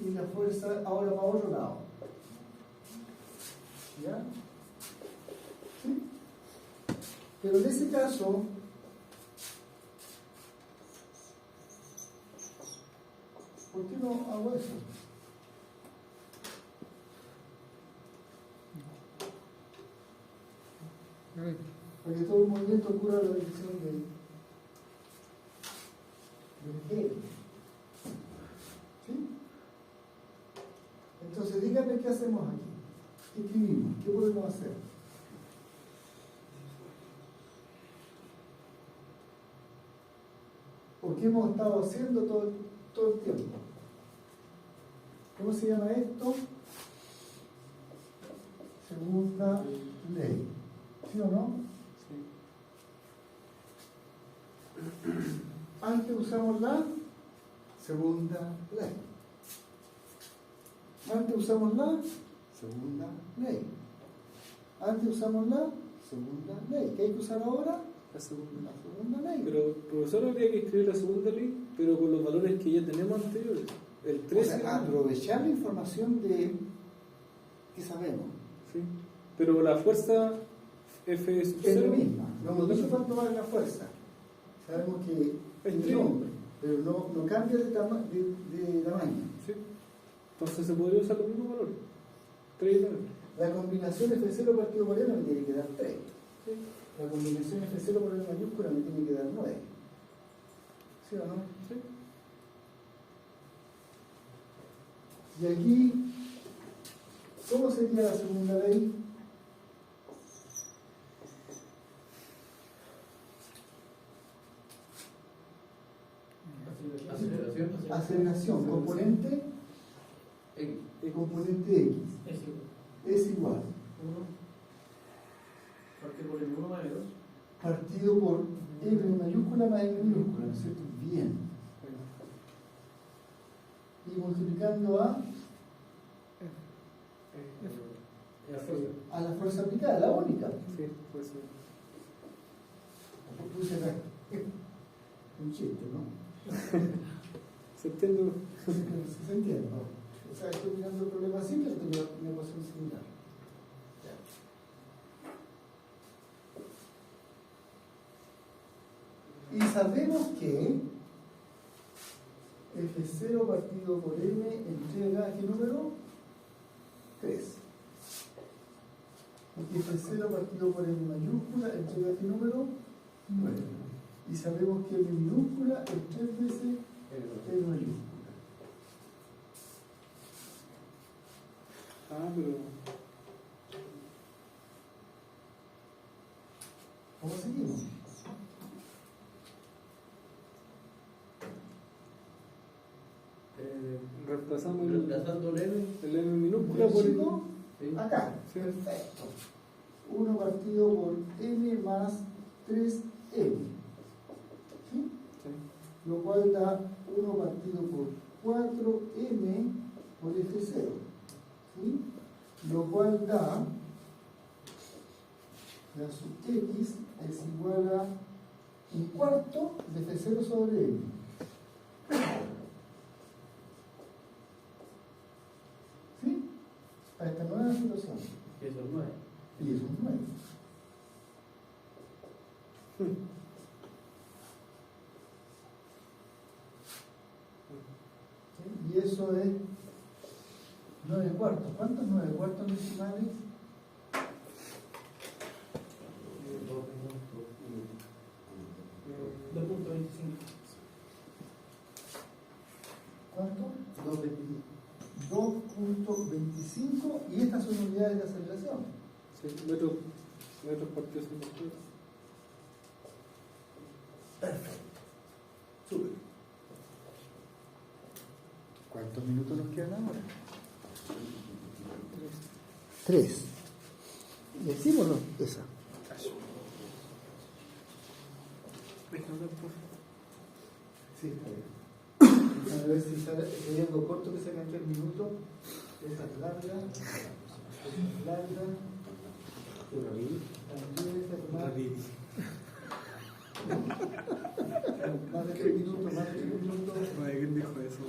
y la fuerza ahora para otro lado. ¿Ya? ¿Sí? Pero en ese caso, ¿por qué no hago eso? Para que todo el movimiento ocurra en la dirección del eje. ¿Sí? Entonces, díganme qué hacemos aquí. ¿Qué escribimos? ¿Qué podemos hacer? ¿O qué hemos estado haciendo todo el tiempo? ¿Cómo se llama esto? Segunda ley. ¿Sí o no? Sí. Antes usamos la segunda ley. Antes usamos la segunda ley. Antes usamos la segunda ley. ¿Qué hay que usar ahora? La segunda. La segunda ley. Pero, profesor, habría que escribir la segunda ley, pero con los valores que ya tenemos anteriores. El 13. O sea, aprovechar la información de que sabemos. Sí. Pero la fuerza F Es cero. la misma. No hemos dicho cuánto vale la fuerza. Sabemos que Es es nombre, pero no cambia de tamaño. Sí. Entonces se podría usar los mismos valores. 3 y 9. La combinación F0 partido por M me tiene que dar 3. La combinación F0 por M mayúscula me tiene que dar 9. ¿Sí o no? Sí. Y aquí, ¿cómo sería la segunda ley? Aceleración, componente X. componente X es igual Partido por el 1 más el 2. partido por M mayúscula más M minúscula, ¿no es cierto? Bien. Y multiplicando a la fuerza aplicada, la única. Sí, puede ser. Puse acá un chiste, ¿no? ¿Se entiende? Se entiende, ¿no? O sea, estoy mirando el problema simple, pero tengo una ecuación similar. Ya. Y sabemos que F0 partido por M entrega ¿a qué número? 3. Y F0 partido por M mayúscula entrega ¿a qué número? 9. Y sabemos que M minúscula es 3 veces M mayúscula. Ah, pero. ¿Cómo seguimos? Reemplazando Reemplazando el M. el M minúscula por el. ¿Chico? Sí. Acá. Sí. Perfecto. 1 partido por M más 3M. ¿Sí? Sí. Lo cual da 1 partido por 4M por F0. ¿Sí? Lo cual da la sub X es igual a un cuarto de F0 sobre M. ¿Sí? A esta nueva situación. Eso es 9. Y eso es 9. ¿Sí? Y eso es 9 cuartos. ¿Cuántos 9 cuartos decimales? 2.25. ¿Cuánto? 2.25. 2.25 y estas son unidades de aceleración. Sí, metros partidos en dos. Perfecto. Súper. ¿Cuántos minutos nos quedan ahora? 3. ¿Decimos no? Esa. Sí, está bien. A ver si hay algo corto que saca en 3 minutos. Esa es larga. Esa es larga. También esa es más. Más de 3 minutos, más de 3 minutos. ¿Quién dijo eso?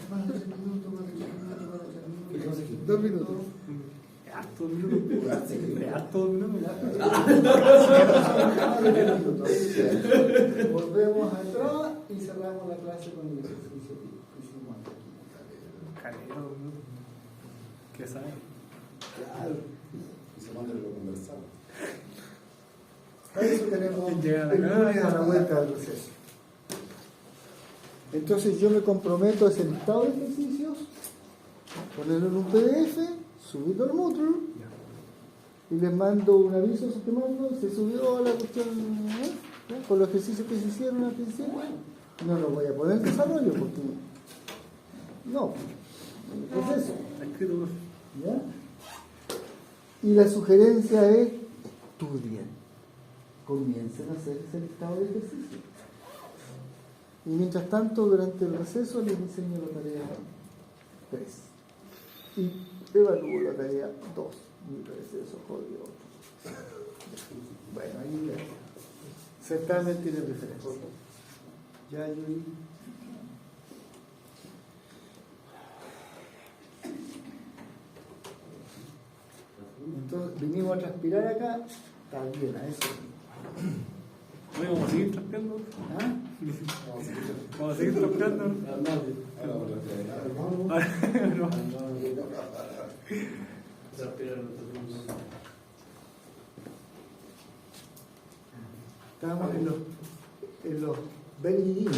Más de 3 minutos, más de 3 minutos, más de 3 minutos. 2 minutos. Harto minutos. Harto minutos. Más de 3 minutos. Volvemos atrás y cerramos la clase con el ejercicio que hicimos aquí. Calero, ¿qué sabe? Claro. Y se manda lo conversado. Para eso tenemos Llega a la el lunes casa. a la vuelta del proceso. Entonces yo me comprometo a hacer el listado de ejercicios, ponerlo en un PDF, subirlo al Moodle y les mando un aviso a que mando, se subió a la cuestión con los ejercicios que se hicieron al principio. No lo voy a poner en desarrollo porque no, el proceso. Escrito, por ¿Ya? Y la sugerencia es estudien, comiencen a hacer ese listado de ejercicios. Y mientras tanto, durante el receso les enseño la tarea 3 y evalúo la tarea 2. Mi receso jodido. Bueno, ahí ya. Certamen tiene referencia. Ya yo vi. Entonces vinimos a transpirar acá, está bien, a eso. Oye, ¿vamos a seguir trampeando? ¿Ah? ¿Vamos a seguir trampeando? No. Estábamos en los Belly